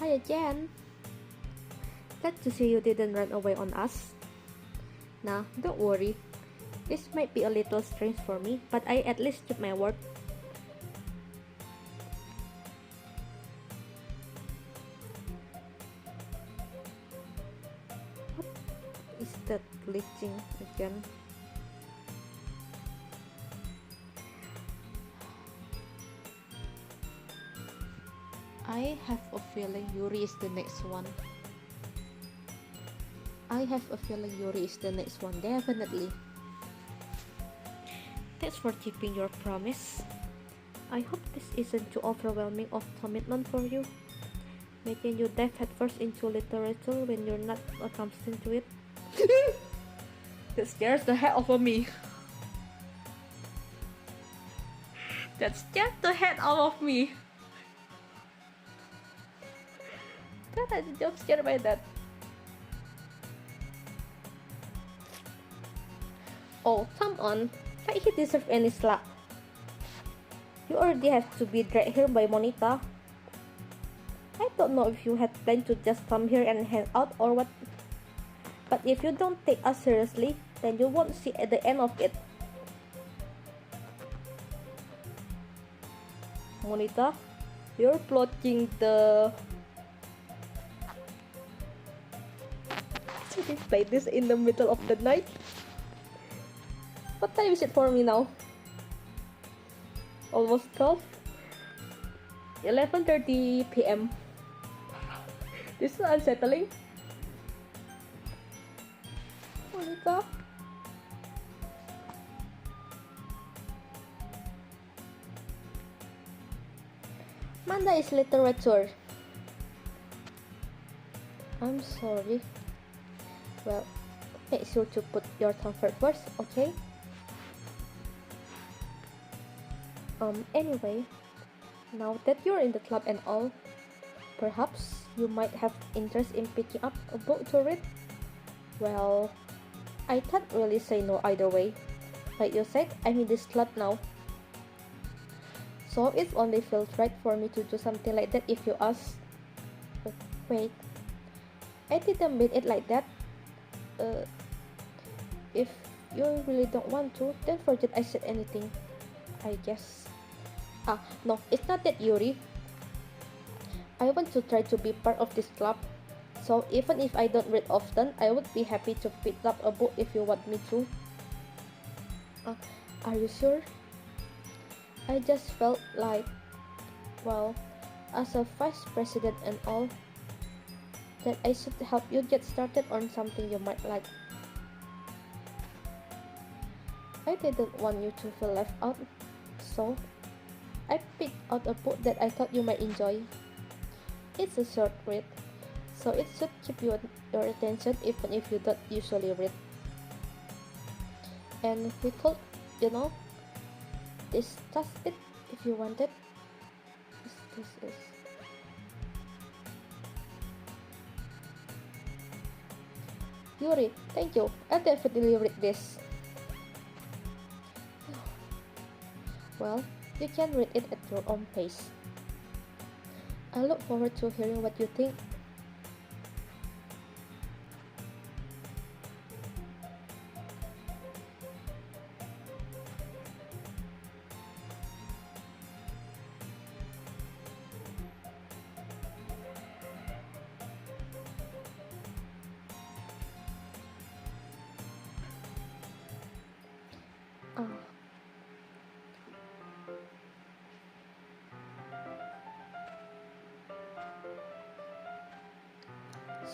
Hi again. Glad to see you didn't run away on us. Nah, don't worry. This might be a little strange for me, but I at least keep my word. What is that glitching again? I have a feeling Yuri is the next one. I have a feeling Yuri is the next one, definitely. Thanks for keeping your promise. I hope this isn't too overwhelming of commitment for you, making you dive headfirst into literature when you're not accustomed to it. That scares the heck out of me. That scared the heck out of me. That I was jump scared by that. Oh, come on. Like he deserves any slack. You already have to be dragged here by Monita. I don't know if you had planned to just come here and hang out or what. But if you don't take us seriously, then you won't see at the end of it. Monita, you're plotting the... Should we play this in the middle of the night? What time is it for me now? Almost 12? 11:30 p.m. This is unsettling. Monica? Manda is literature. I'm sorry. Well, make sure to put your comfort first, okay? Anyway, now that you're in the club and all, perhaps you might have interest in picking up a book to read? Well, I can't really say no either way. Like you said, I'm in this club now. So it only feels right for me to do something like that if you ask. Wait, I didn't mean it like that. If you really don't want to, then forget I said anything, I guess. No, it's not that, Yuri. I want to try to be part of this club. So even if I don't read often, I would be happy to pick up a book if you want me to. Are you sure? I just felt like, well, as a vice president and all, that I should help you get started on something you might like. I didn't want you to feel left out, so I picked out a book that I thought you might enjoy. It's a short read, so it should keep your attention even if you don't usually read. And we could, discuss it if you wanted. This is... Yuri, thank you. I'll definitely read this. Well, you can read it at your own pace. I look forward to hearing what you think.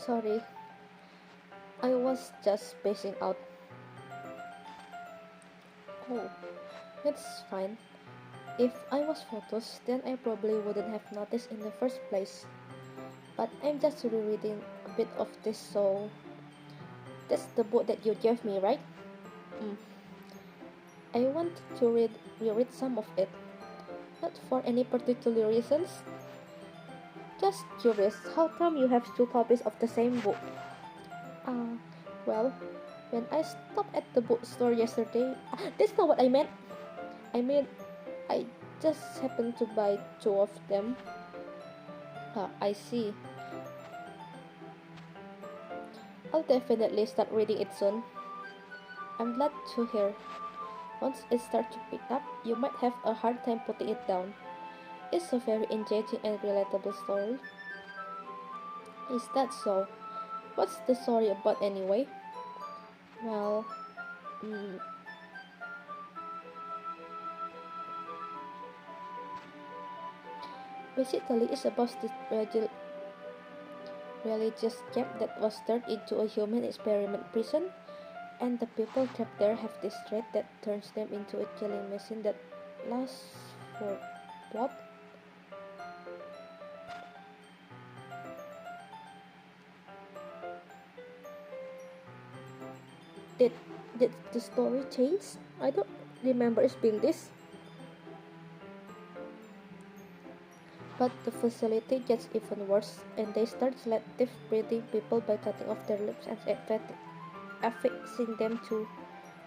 Sorry, I was just spacing out. Oh, it's fine. If I was photos, then I probably wouldn't have noticed in the first place. But I'm just rereading a bit of this, so that's the book that you gave me, right? Mm. I want to reread some of it, not for any particular reasons. Just curious, how come you have two copies of the same book? Uh, well, when I stopped at the bookstore yesterday, that's not what I meant. I mean, I just happened to buy two of them. I see. I'll definitely start reading it soon. I'm glad to hear. Once it starts to pick up, you might have a hard time putting it down. It's a very engaging and relatable story. Is that so? What's the story about anyway? Well, mm, basically it's about this religious camp that was turned into a human experiment prison, and the people trapped there have this trait that turns them into a killing machine that lasts for what? Did did the story change? I don't remember it being this. But the facility gets even worse, and they start selective breeding people by cutting off their lips and affixing them to.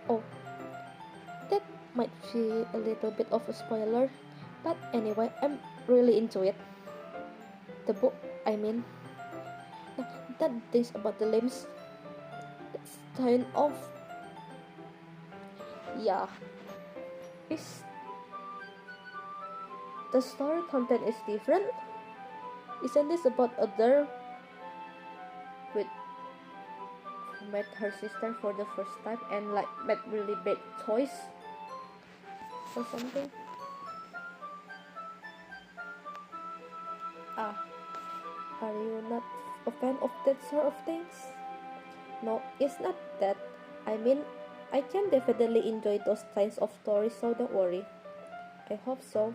Oh, that might be a little bit of a spoiler, but anyway, I'm really into it. The book, I mean, that things about the limbs, that's kind of. Yeah, is the story content is different? Isn't this about a girl with who met her sister for the first time and like made really bad choice or something? Ah, are you not a fan of that sort of things? No, it's not that. I mean, I can definitely enjoy those kinds of stories, so don't worry. I hope so.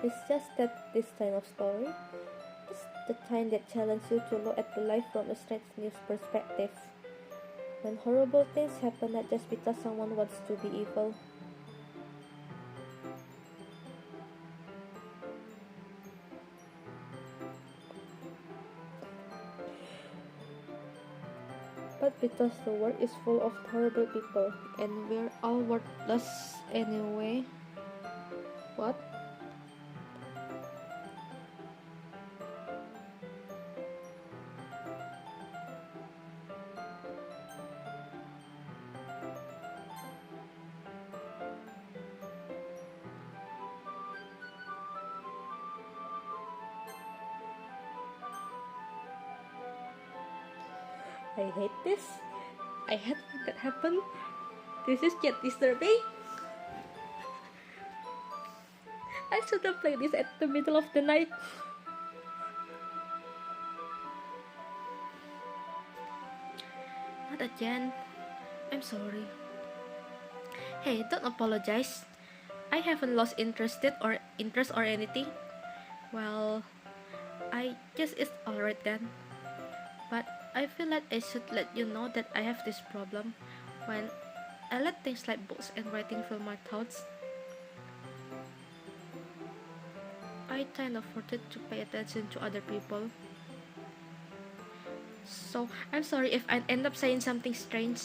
It's just that this kind of story is the kind that challenges you to look at the life from a strange new perspective. When horrible things happen not just because someone wants to be evil. But because the world is full of horrible people and we're all worthless anyway. What? I hate this. I hate when that happened. This is yet disturbing. I should have played this at the middle of the night. Not again. I'm sorry. Hey, don't apologize. I haven't lost interest or anything. Well, I guess it's alright then. But I feel like I should let you know that I have this problem when I let things like books and writing fill my thoughts. I kind of forget to pay attention to other people. So I'm sorry if I end up saying something strange.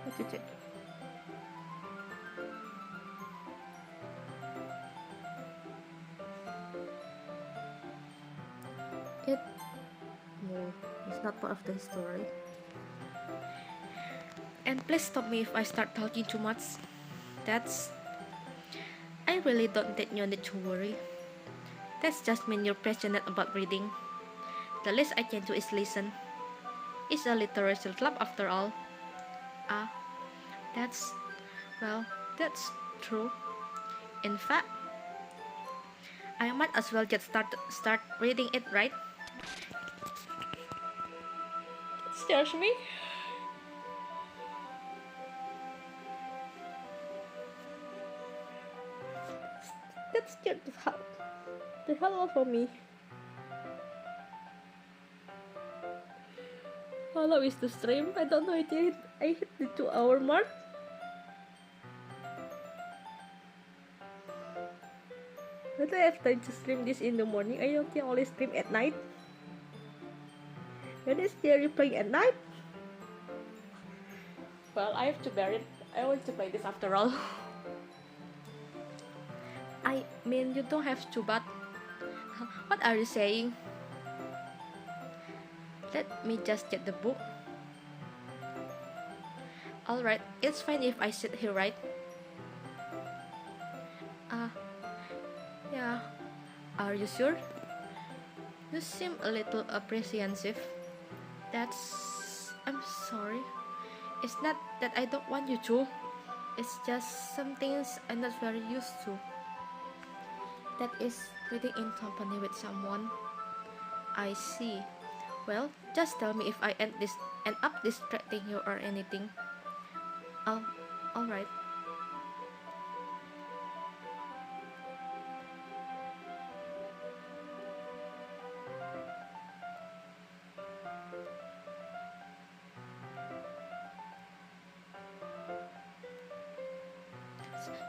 What is it? It no, it's not part of the story. And please stop me if I start talking too much. That's I really don't think you need to worry. That's just mean you're passionate about reading. The least I can do is listen. It's a literature club after all. Ah, that's well, that's true. In fact, I might as well just start reading it, right? Scares me. The hello for me. How long is the stream? I don't know it yet. I hit the 2 hour mark. But I have time to stream this in the morning. I don't think I only stream at night. When is Jerry playing at night? Well, I have to bear it. I want to play this after all. I mean, you don't have to, but what are you saying? Let me just get the book. Alright, it's fine if I sit here, right? Yeah. Are you sure? You seem a little apprehensive. I'm sorry. It's not that I don't want you to. It's just some things I'm not very used to. That is reading in company with someone. I see. Well, just tell me if I end up distracting you or anything. Alright.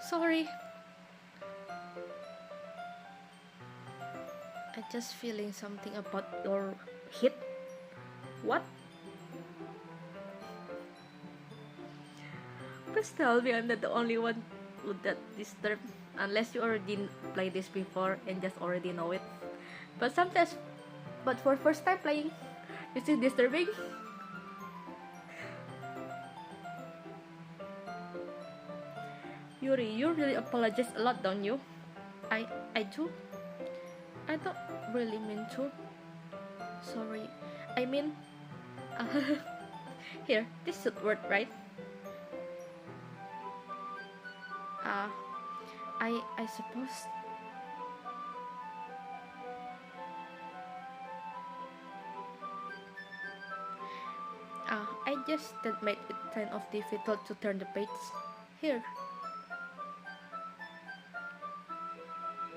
Sorry. I'm just feeling something about your hit. What? Please tell me I'm not the only one who that disturbed. Unless you already play this before and just already know it. But for first time playing, is it disturbing? Yuri, you really apologize a lot, don't you? I do. I don't really mean to. Sorry. I mean, here, this should work, right? I suppose. I just that made it kind of difficult to turn the page. Here.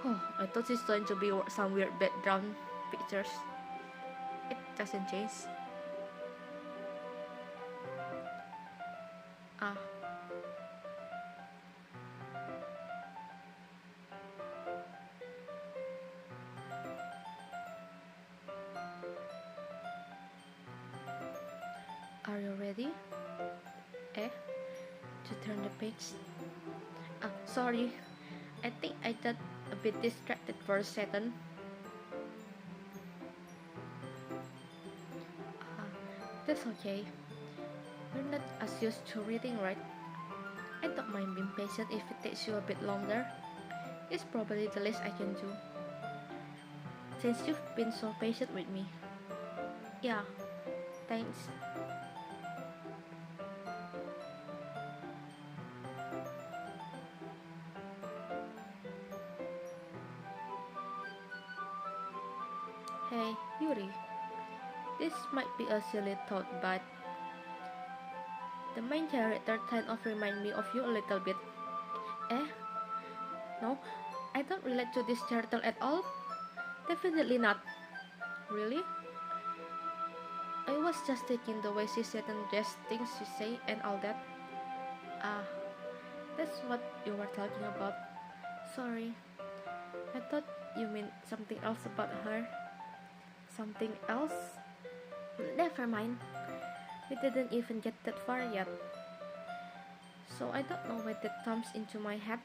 Oh, I thought it's going to be some weird background pictures. It doesn't change. Are you ready? To turn the page. Sorry. I think I got a bit distracted for a second. That's okay. You're not as used to reading, right? I don't mind being patient if it takes you a bit longer. It's probably the least I can do. Since you've been so patient with me. Yeah, thanks. Hey, Yuri. This might be a silly thought, but the main character kind of remind me of you a little bit. No, I don't relate to this turtle at all. Definitely not. Really? I was just taking the way she said and just things she say and all that. That's what you were talking about. Sorry. I thought you meant something else about her. Something else? Never mind. We didn't even get that far yet. So I don't know why that comes into my head.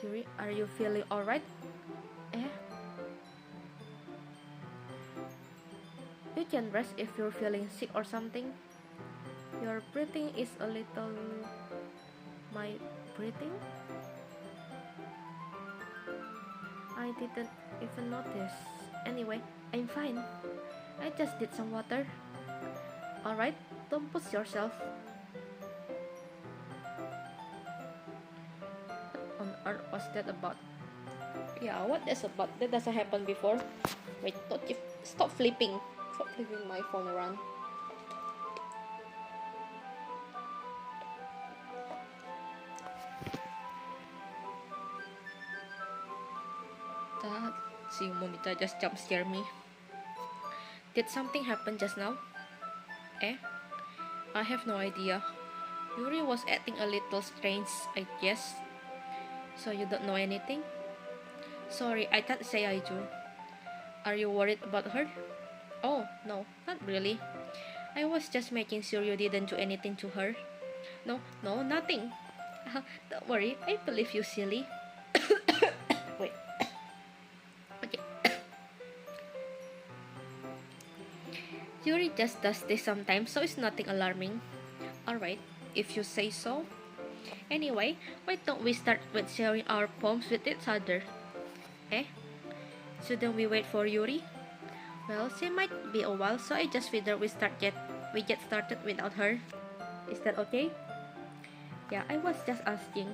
Yuri, are you feeling alright? You can rest if you're feeling sick or something. Your breathing is a little... My breathing? I didn't even notice. Anyway, I'm fine. I just did some water. Alright, don't push yourself. What on earth was that about? Yeah, what that's about? That doesn't happen before. Wait, don't you stop flipping. Stop flipping my phone around. See, Monita just jump scare me. Did something happen just now? Eh? I have no idea. Yuri was acting a little strange, I guess. So you don't know anything? Sorry, I can't say I do. Are you worried about her? Oh, no, not really. I was just making sure you didn't do anything to her. No, nothing. Don't worry, I believe you, silly. Wait. Okay. Yuri just does this sometimes, so it's nothing alarming. Alright, if you say so. Anyway, why don't we start with sharing our poems with each other? Eh? Shouldn't we wait for Yuri? Well, she might be a while, so I just figured we get started without her. Is that okay? Yeah, I was just asking.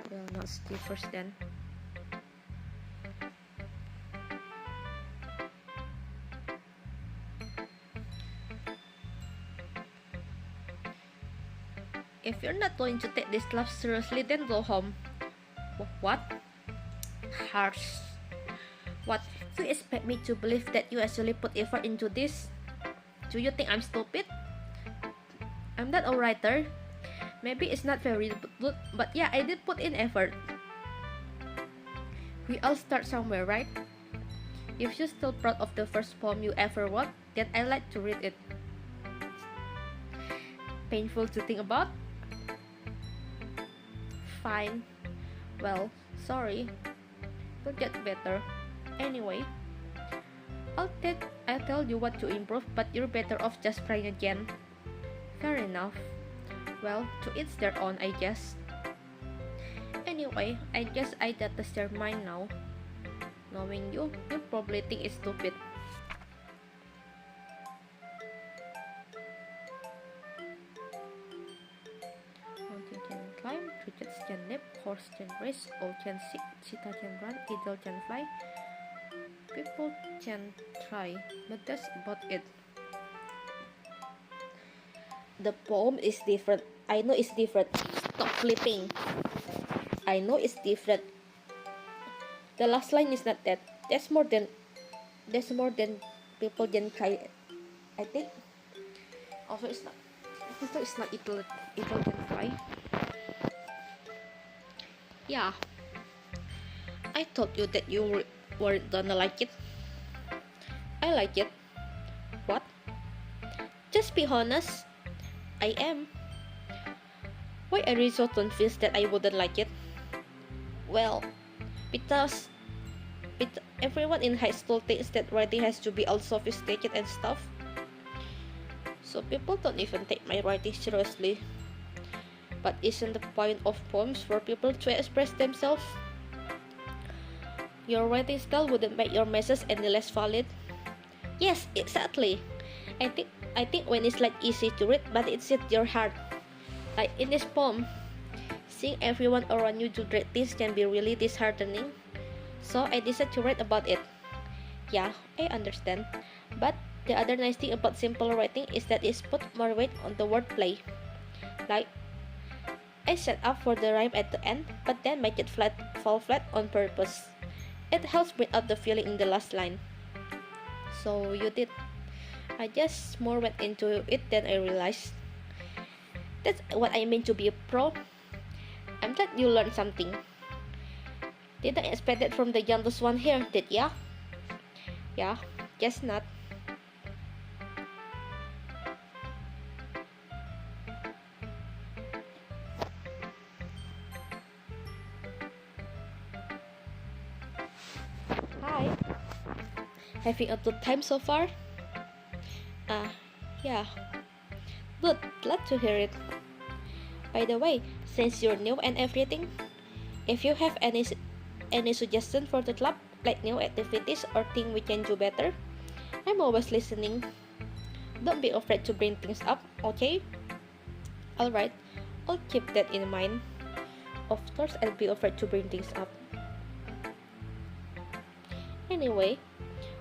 Well, not skip first then. If you're not going to take this love seriously, then go home. What? Harsh. What? You expect me to believe that you actually put effort into this? Do you think I'm stupid? I'm not a writer. Maybe it's not very good, but yeah, I did put in effort. We all start somewhere, right? If you're still proud of the first poem you ever wrote, then I'd like to read it. Painful to think about? Fine. Well, sorry. We'll get better. Anyway, I'll tell you what to improve, but you're better off just trying again. Fair enough. Well, to each their own, I guess. Anyway, I guess I got to share mine now. Knowing you probably think it's stupid. Mountain can climb, crickets can leap, horse can race, owl can sit, cheetah can run, eagle can fly. People can try, but that's about it. The poem is different. I know it's different. Stop flipping. I know it's different. The last line is not that. There's more than people can try. I think. Also, it's not. Also, it's not eagle can fly. Yeah. I told you that you weren't gonna like it. I like it. What? Just be honest. I am. Why are you so convinced that I wouldn't like it? Well, because everyone in high school thinks that writing has to be all sophisticated and stuff. So people don't even take my writing seriously. But isn't the point of poems for people to express themselves? Your writing style wouldn't make your message any less valid. Yes, exactly. I think when it's like easy to read, but it's hit your heart. Like in this poem, seeing everyone around you do great things can be really disheartening. So I decided to write about it. Yeah, I understand. But the other nice thing about simple writing is that it's put more weight on the wordplay. Like, I set up for the rhyme at the end, but then make it fall flat on purpose. It helps bring out the feeling in the last line. So you did. I just more went into it than I realized. That's what I mean to be a pro. I'm glad you learned something. Didn't expect that from the youngest one here, did ya? Yeah, guess not. Hi. Having a good time so far? Yeah. Good, glad to hear it. By the way, since you're new and everything, if you have any suggestion for the club, like new activities or thing we can do better, I'm always listening. Don't be afraid to bring things up, okay? Alright, I'll keep that in mind. Of course, I'll be afraid to bring things up. Anyway,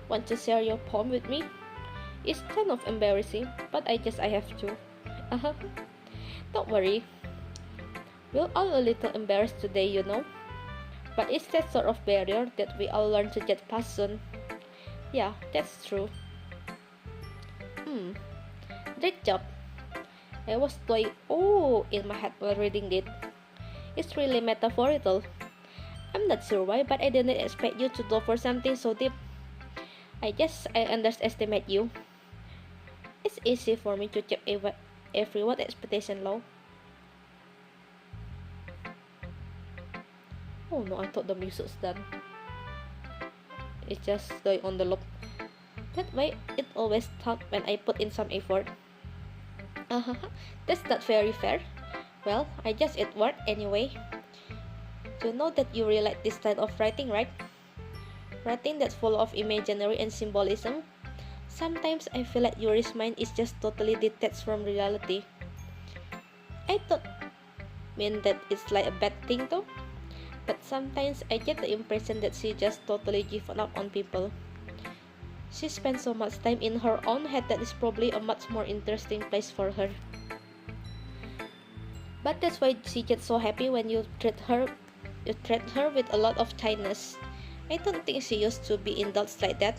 want to share your poem with me? It's kind of embarrassing, but I guess I have to. Don't worry, we're all a little embarrassed today, you know. But it's that sort of barrier that we all learn to get past soon. Yeah, that's true. Hmm, great job. I was playing oh in my head while reading it. It's really metaphorical. I'm not sure why, but I didn't expect you to go for something so deep. I guess I underestimate you. It's easy for me to keep everyone's expectation low. Oh no, I thought the music's done. It's just going on the loop. That way, it always talks when I put in some effort. That's not very fair. Well, I guess it worked anyway. You know that you really like this style of writing, right? Writing that's full of imaginary and symbolism. Sometimes I feel like your mind is just totally detached from reality. I don't mean that it's like a bad thing though, but sometimes I get the impression that she just totally given up on people. She spends so much time in her own head that it's probably a much more interesting place for her. But that's why she gets so happy when you treat her with a lot of kindness. I don't think she used to be indulged like that.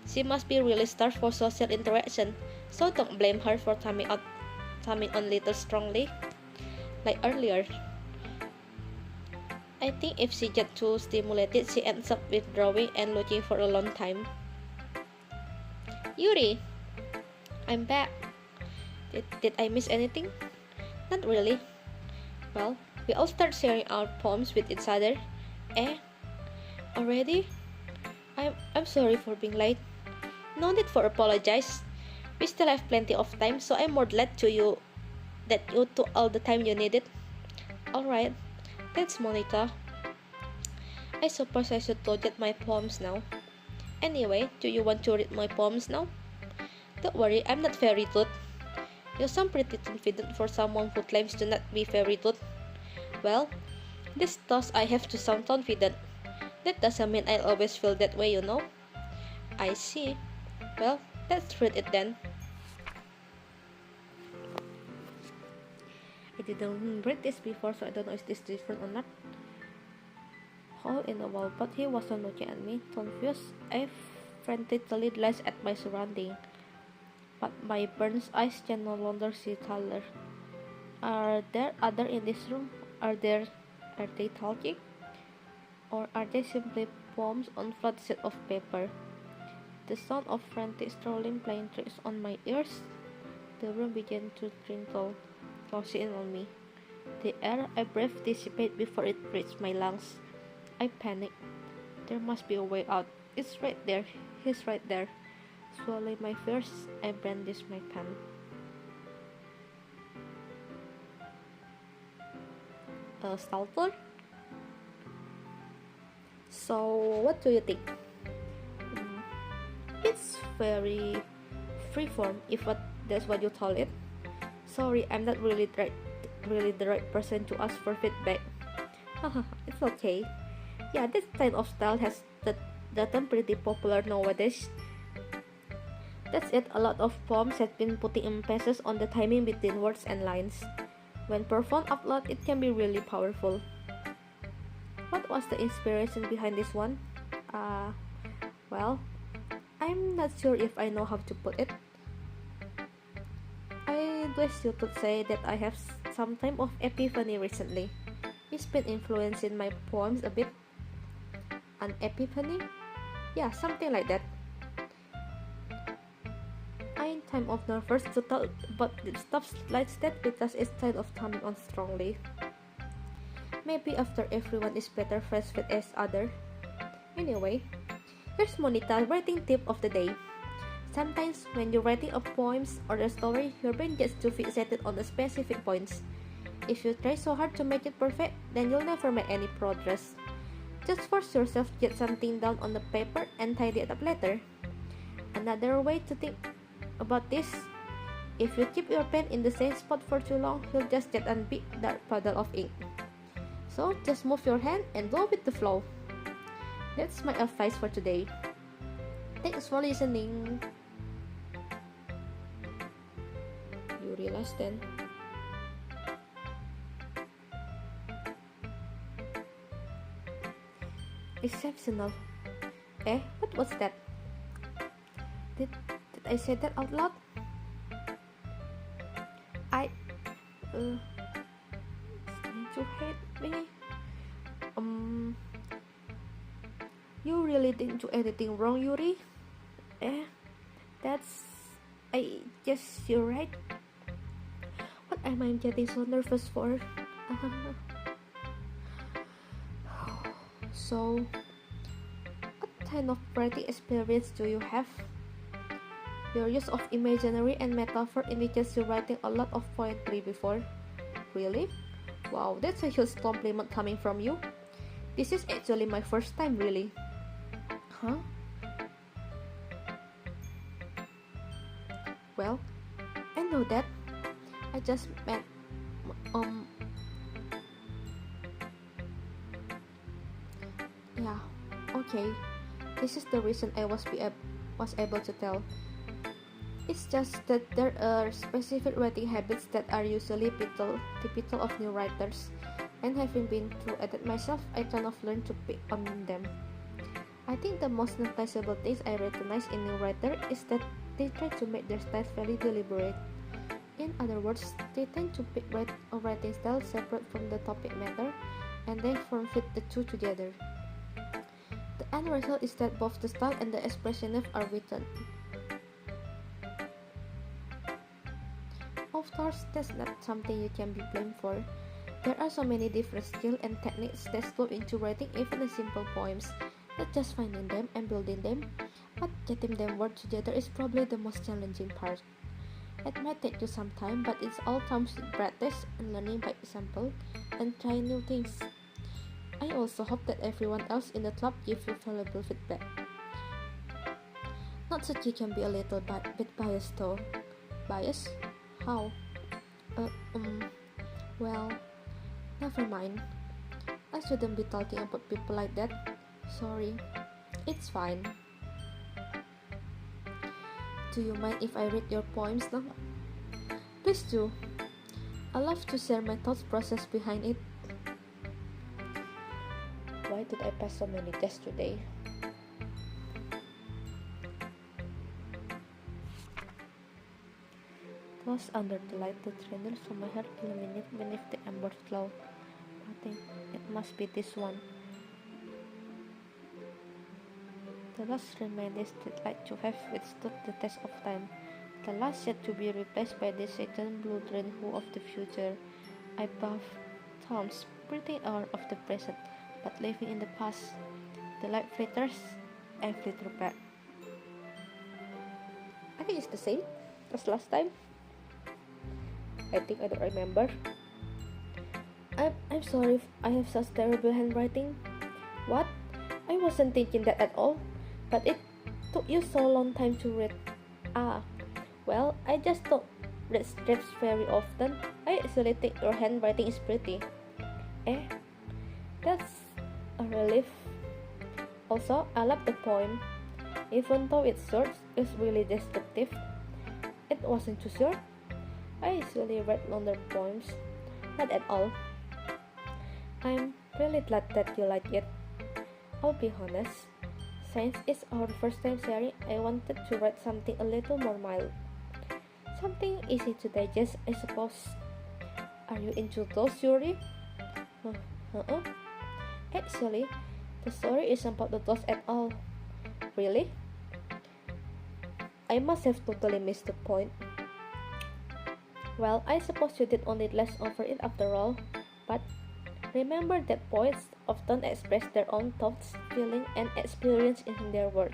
She must be really starved for social interaction, so don't blame her for coming on little strongly, like earlier. I think if she gets too stimulated, she ends up withdrawing and looking for a long time. Yuri, I'm back. Did I miss anything? Not really. Well, we all start sharing our poems with each other. Eh? Already? I'm sorry for being late. No need for apologize. We still have plenty of time, so I'm more glad that you took all the time you needed. Alright, thanks Monica. I suppose I should look at my poems now. Anyway, do you want to read my poems now? Don't worry, I'm not very good. You sound pretty confident for someone who claims to not be very good. Well, this thought I have to sound confident. That doesn't mean I'll always feel that way, you know. I see. Well, let's read it then. I didn't read this before, so I don't know if this is different or not. Hole in the wall, but he wasn't looking at me. Confused, I frantically glanced at my surroundings. But my burnt eyes can no longer see color. Are there others in this room? Are they talking? Or are they simply poems on flat sheet of paper? The sound of frantic strolling playing tricks on my ears. The room began to twinkle, closing in on me. The air I breathed dissipated before it reached my lungs. I panicked. There must be a way out. It's right there. He's right there. Swallowing my fears, I brandished my pen. Stalker? So, what do you think? It's very freeform, if that's what you call it. Sorry, I'm not really the right person to ask for feedback. It's okay. Yeah, this kind of style has gotten pretty popular nowadays. That's it, a lot of poems have been putting emphasis on the timing between words and lines. When performed up loud, it can be really powerful. What was the inspiration behind this one? Well, I'm not sure if I know how to put it. I wish you could say that I have some type of epiphany recently. It's been influencing my poems a bit. An epiphany? Yeah, something like that. I'm kind of nervous to talk about stuff like that because it's kind of coming on strongly. Maybe after everyone is better friends with each other. Anyway, here's Monita's writing tip of the day. Sometimes when you're writing a poem or a story, your brain gets too fixated on the specific points. If you try so hard to make it perfect, then you'll never make any progress. Just force yourself to get something down on the paper and tidy it up later. Another way to think about this, if you keep your pen in the same spot for too long, you'll just get a big dark puddle of ink. So just move your hand and go with the flow. That's my advice for today. Thanks for listening. Yuri. realize then? Exceptional. What was that? Did I say that out loud? I you hate me? You really didn't do anything wrong, Yuri? That's... I guess you're right. What am I getting so nervous for? So, what kind of writing experience do you have? Your use of imaginary and metaphor indicates you're writing a lot of poetry before. Really? Wow, that's a huge compliment coming from you. This is actually my first time, really. Huh? Well, I know that. I just meant, yeah, okay. This is the reason I was able to tell. It's just that there are specific writing habits that are usually typical of new writers, and having been through it myself, I kind of learned to pick on them. I think the most noticeable things I recognize in new writer is that they try to make their style very deliberate. In other words, they tend to pick a writing style separate from the topic matter, and then form fit the two together. The end result is that both the style and the expression are written. Of course, that's not something you can be blamed for. There are so many different skills and techniques that go into writing even in simple poems. Not just finding them and building them, but getting them work together is probably the most challenging part. It might take you some time, but it's all comes with practice and learning by example and trying new things. I also hope that everyone else in the club gives you valuable feedback. Not that you can be a little bit biased though. Biased? How? Well, never mind. I shouldn't be talking about people like that. Sorry. It's fine. Do you mind if I read your poems now? Please do. I love to share my thought process behind it. Why did I pass so many tests today? Close under the light, the trainer from my heart illuminate beneath the amber glow. Nothing. It must be this one. The last remains that light to have withstood the test of time. The last yet to be replaced by the second blue drain who of the future. I buff Tom's breathing out of the present, but living in the past. The light flitters and flitter back. I think it's the same as last time. I think I don't remember. I'm sorry if I have such terrible handwriting. What? I wasn't thinking that at all. But it took you so long time to read. Well, I just don't read scripts very often. I actually think your handwriting is pretty. That's a relief. Also, I love the poem. Even though it's short, it's really descriptive. It wasn't too short. I usually read longer poems. Not at all. I'm really glad that you like it. I'll be honest. Since it's our first time sharing, I wanted to write something a little more mild. Something easy to digest, I suppose. Are you into those, Yuri? Actually, the story isn't about the dolls at all. Really? I must have totally missed the point. Well, I suppose you did only glaze over it after all, but remember that poets often express their own thoughts, feelings, and experience in their work.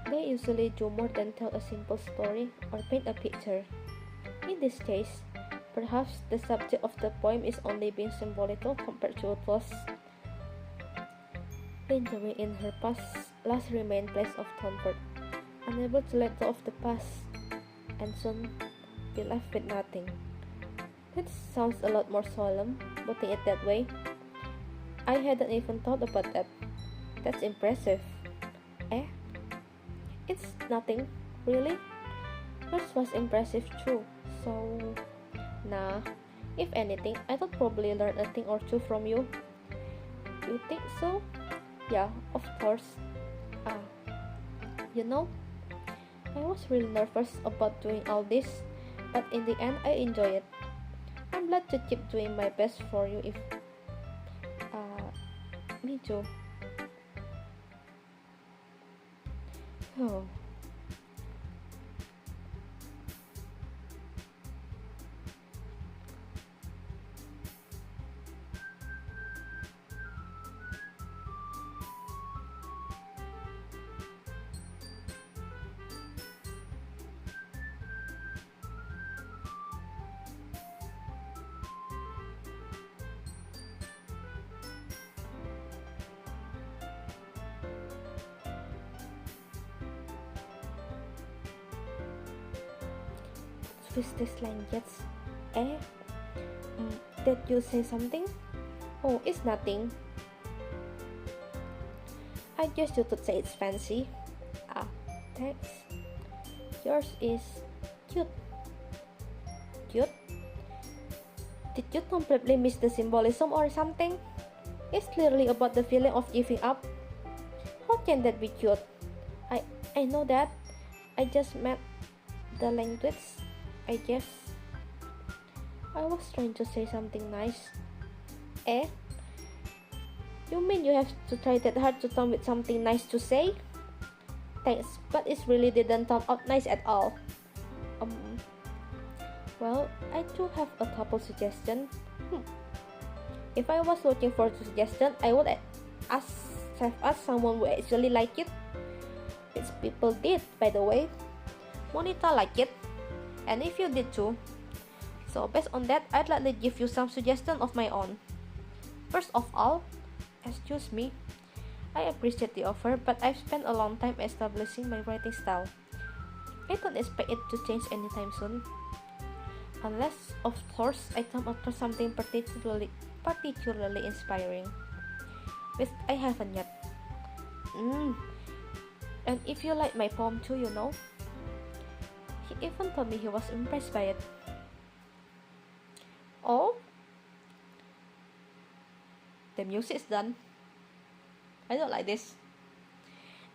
They usually do more than tell a simple story or paint a picture. In this case, perhaps the subject of the poem is only being symbolical compared to what was. Lingering in her past last remained place of comfort, unable to let go of the past, and soon be left with nothing. That sounds a lot more solemn, putting it that way. I hadn't even thought about that. That's impressive. It's nothing, really. Yours was impressive too, So, nah. If anything, I would probably learn a thing or two from you. You think so? Yeah, of course. Ah, you know, I was really nervous about doing all this, but in the end, I enjoy it. I'm glad to keep doing my best for you if. Uh, Me too. Oh. Twist this line gets. Eh? Did you say something? Oh, it's nothing. I guess you could say it's fancy. Ah, thanks. Yours is cute. Cute? Did you completely miss the symbolism or something? It's clearly about the feeling of giving up. How can that be cute? I know that. I just meant the language, I guess. I was trying to say something nice. Eh? You mean you have to try that hard to come with something nice to say? Thanks, but it really didn't turn out nice at all. Well, I do have a couple suggestions. If I was looking for a suggestion, I would have asked someone who actually liked it. Which people did, by the way. Monita liked it, and if you did too. So based on that, I'd like to give you some suggestions of my own. First of all, excuse me, I appreciate the offer, but I've spent a long time establishing my writing style. I don't expect it to change anytime soon. Unless, of course, I come across something particularly inspiring, which I haven't yet. And if you like my poem too, you know. He even told me he was impressed by it. Oh? The music's done. I don't like this.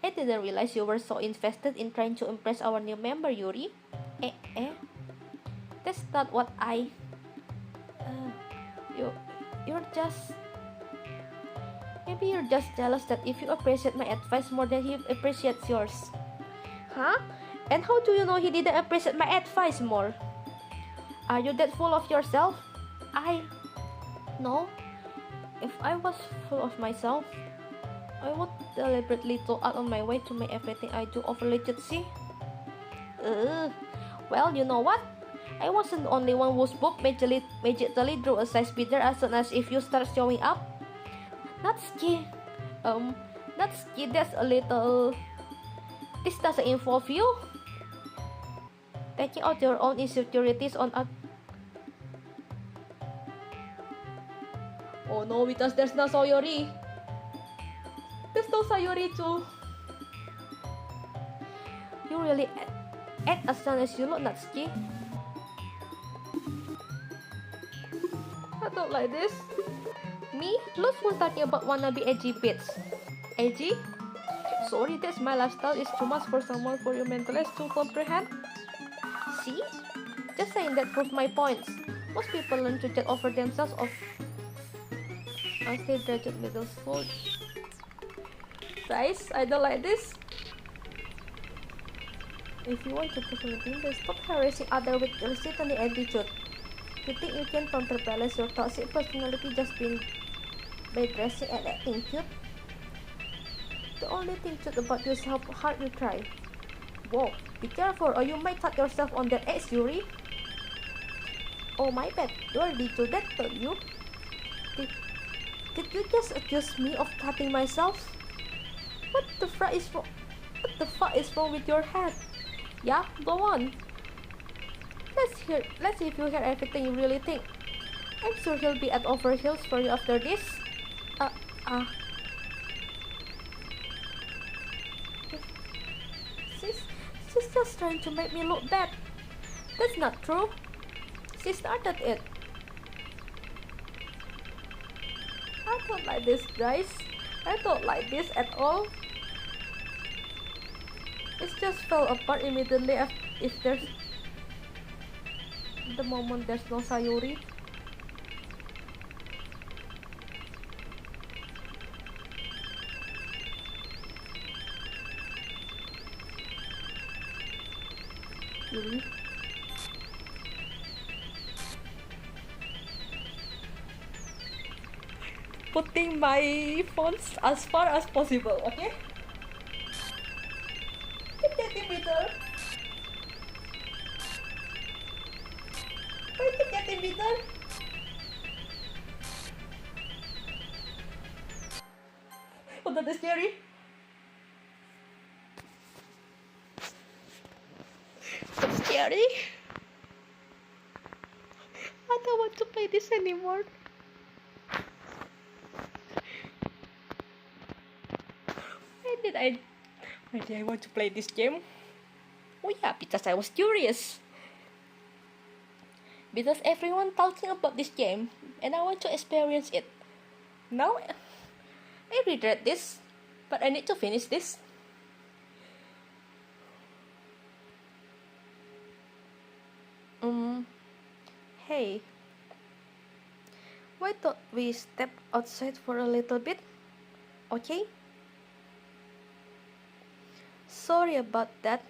I didn't realize you were so invested in trying to impress our new member, Yuri. That's not what I... You're just... Maybe you're just jealous that if you appreciate my advice more than he appreciates yours. Huh? And how do you know he didn't appreciate my advice more? Are you that full of yourself? No. If I was full of myself, I would deliberately go out on my way to make everything I do overly jutzy. Well, you know what? I wasn't the only one whose book magically drew a size bidder as soon as if you start showing up. Natsuki, that's a little... This doesn't involve you. Taking out your own insecurities on a... Oh no, because there's no Sayori. There's no Sayori too. You really act as soon as you look, Natsuki. I don't like this. Me? Lots was talking about wannabe edgy bits. Edgy? Sorry, that's my lifestyle. It's too much for someone for your mentalist to comprehend. See? Just saying that proves my points. Most people learn to get over themselves of unstable graduate middle school. Guys, I don't like this. If you want to do something, then stop harassing others with your silly attitude. You think you can counterbalance your toxic personality just by dressing and acting cute? The only thing cute about you is how hard you try. Whoa, be careful or you might cut yourself on that edge, Yuri. Oh my bad, you already do that, don't you? Did you just accuse me of cutting myself? What the fuck is wrong? What the fuck is wrong with your head? Yeah, go on. Let's see if you hear everything you really think. I'm sure he'll be at over heels for you after this. She's just trying to make me look bad. That's not true. She started it. I don't like this, guys. I don't like this at all. It just fell apart immediately if there's the moment there's no Sayuri. Yuri. Putting my phones as far as possible, okay? Keep getting bitter. Why keep getting bitter? Oh, that is scary. That's scary. I don't want to play this anymore. Why did I want to play this game? Oh yeah, because I was curious. Because everyone talking about this game and I want to experience it. Now I regret this, but I need to finish this. Hey, why don't we step outside for a little bit? Okay? Sorry about that.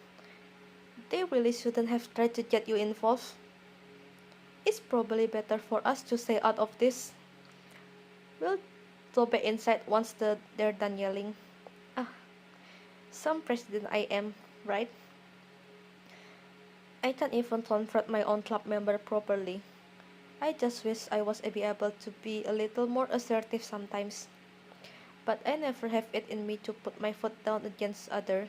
They really shouldn't have tried to get you involved. It's probably better for us to stay out of this. We'll go back inside once they're done yelling. Ah, some president I am, right? I can't even confront my own club member properly. I just wish I was able to be a little more assertive sometimes. But I never have it in me to put my foot down against other.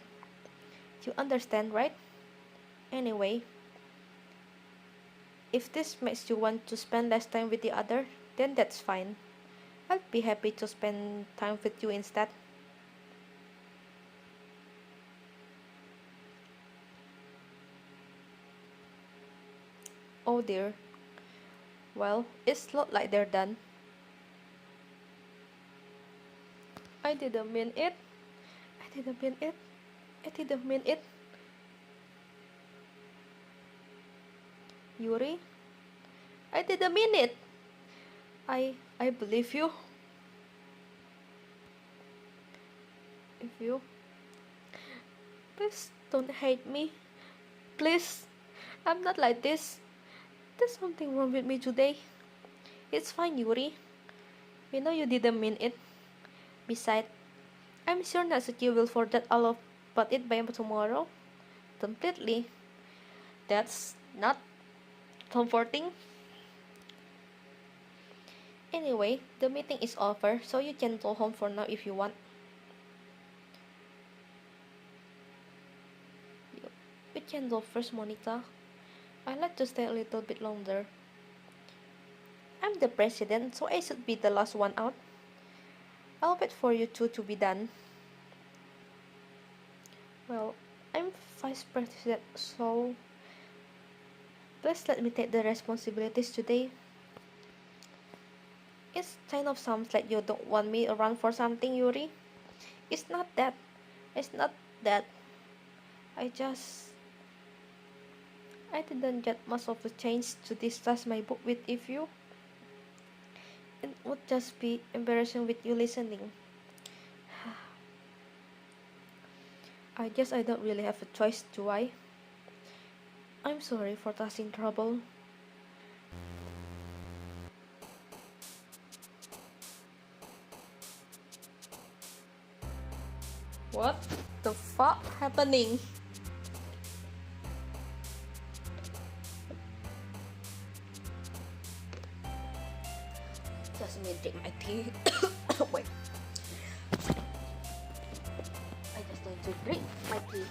You understand, right? Anyway, if this makes you want to spend less time with the other, then that's fine. I'll be happy to spend time with you instead. Oh dear. Well, it's not like they're done. I didn't mean it. I didn't mean it. I didn't mean it. Yuri, I didn't mean it. I believe you. If you please don't hate me. Please. I'm not like this. There's something wrong with me today. It's fine, Yuri. We know you didn't mean it. Besides, I'm sure Natsuki will forget all about it by tomorrow. Completely. That's not comforting. Anyway, the meeting is over, so you can go home for now if you want. You can go first, Monica. I'd like to stay a little bit longer. I'm the president, so I should be the last one out. I'll wait for you two to be done. Well, I'm vice president, so please let me take the responsibilities today. It kind of sounds like you don't want me around for something, Yuri. It's not that. It's not that. I didn't get much of a chance to discuss my book with you. It would just be embarrassing with you listening. I guess I don't really have a choice, do I? I'm sorry for causing trouble. What the fuck happening? Just me drink my tea. Wait. I just need to drink my tea.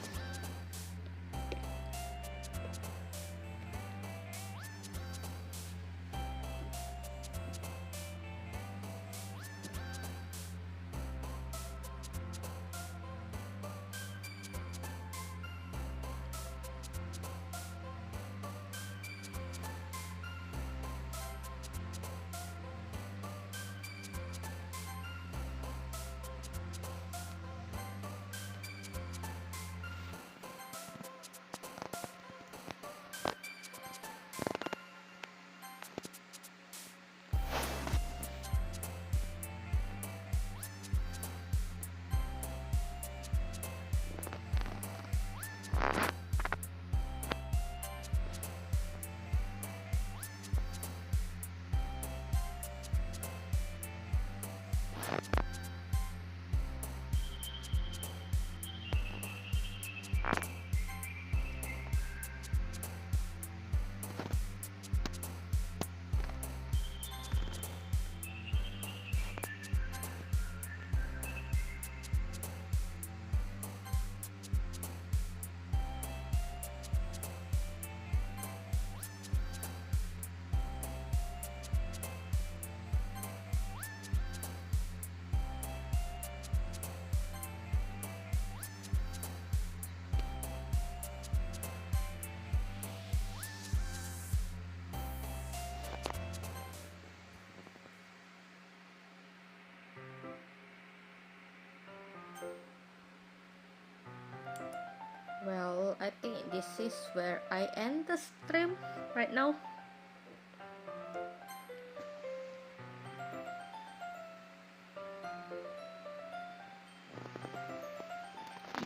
this is where I end the stream right now.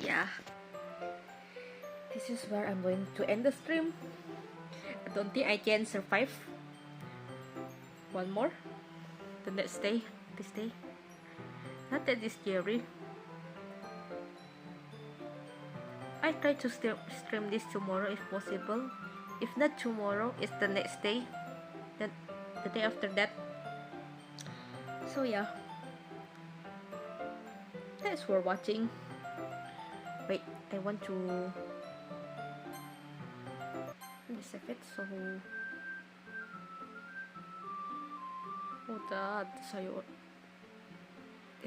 Yeah, this is where I'm going to end the stream. I don't think I can survive one more the next day, this day. Not that it's scary. I try to stream this tomorrow if possible. If not tomorrow, it's the next day. Then the day after that. So yeah. Thanks for watching. Wait, I want to save it so. Oh, the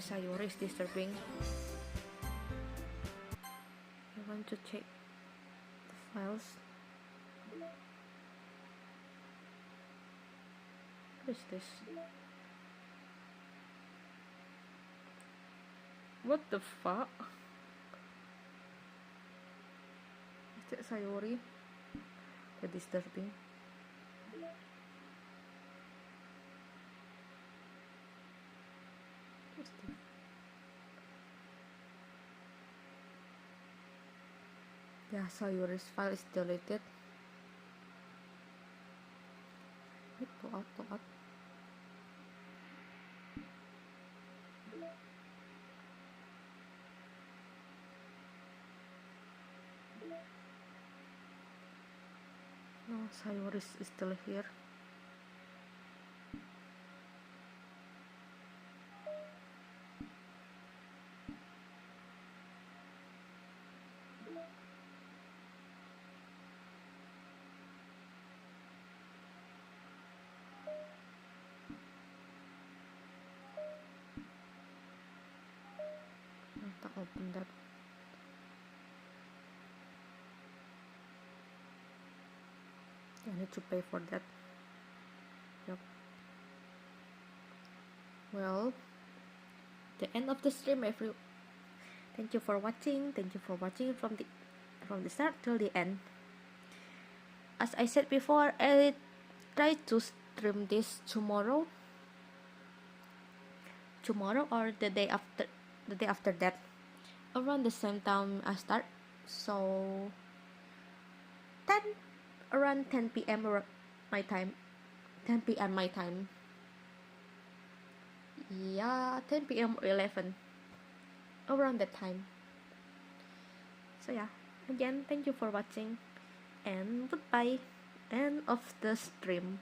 Sayori is disturbing. I want to check the files. What is this? What the fuck? Is that Sayori? They're disturbing. What's this? Yeah, Sayori's file is deleted. Wait, to out. No, Sayori is still here. I'll open that. I need to pay for that. Yep. Well, the end of the stream, everyone. Thank you for watching. Thank you for watching from the start till the end. As I said before, I try to stream this tomorrow or the day after that, around the same time I start. So around 10 p.m. my time. 10 p.m. my time. Yeah, 10 p.m. or 11. Around that time. So yeah, again, thank you for watching and goodbye. End of the stream.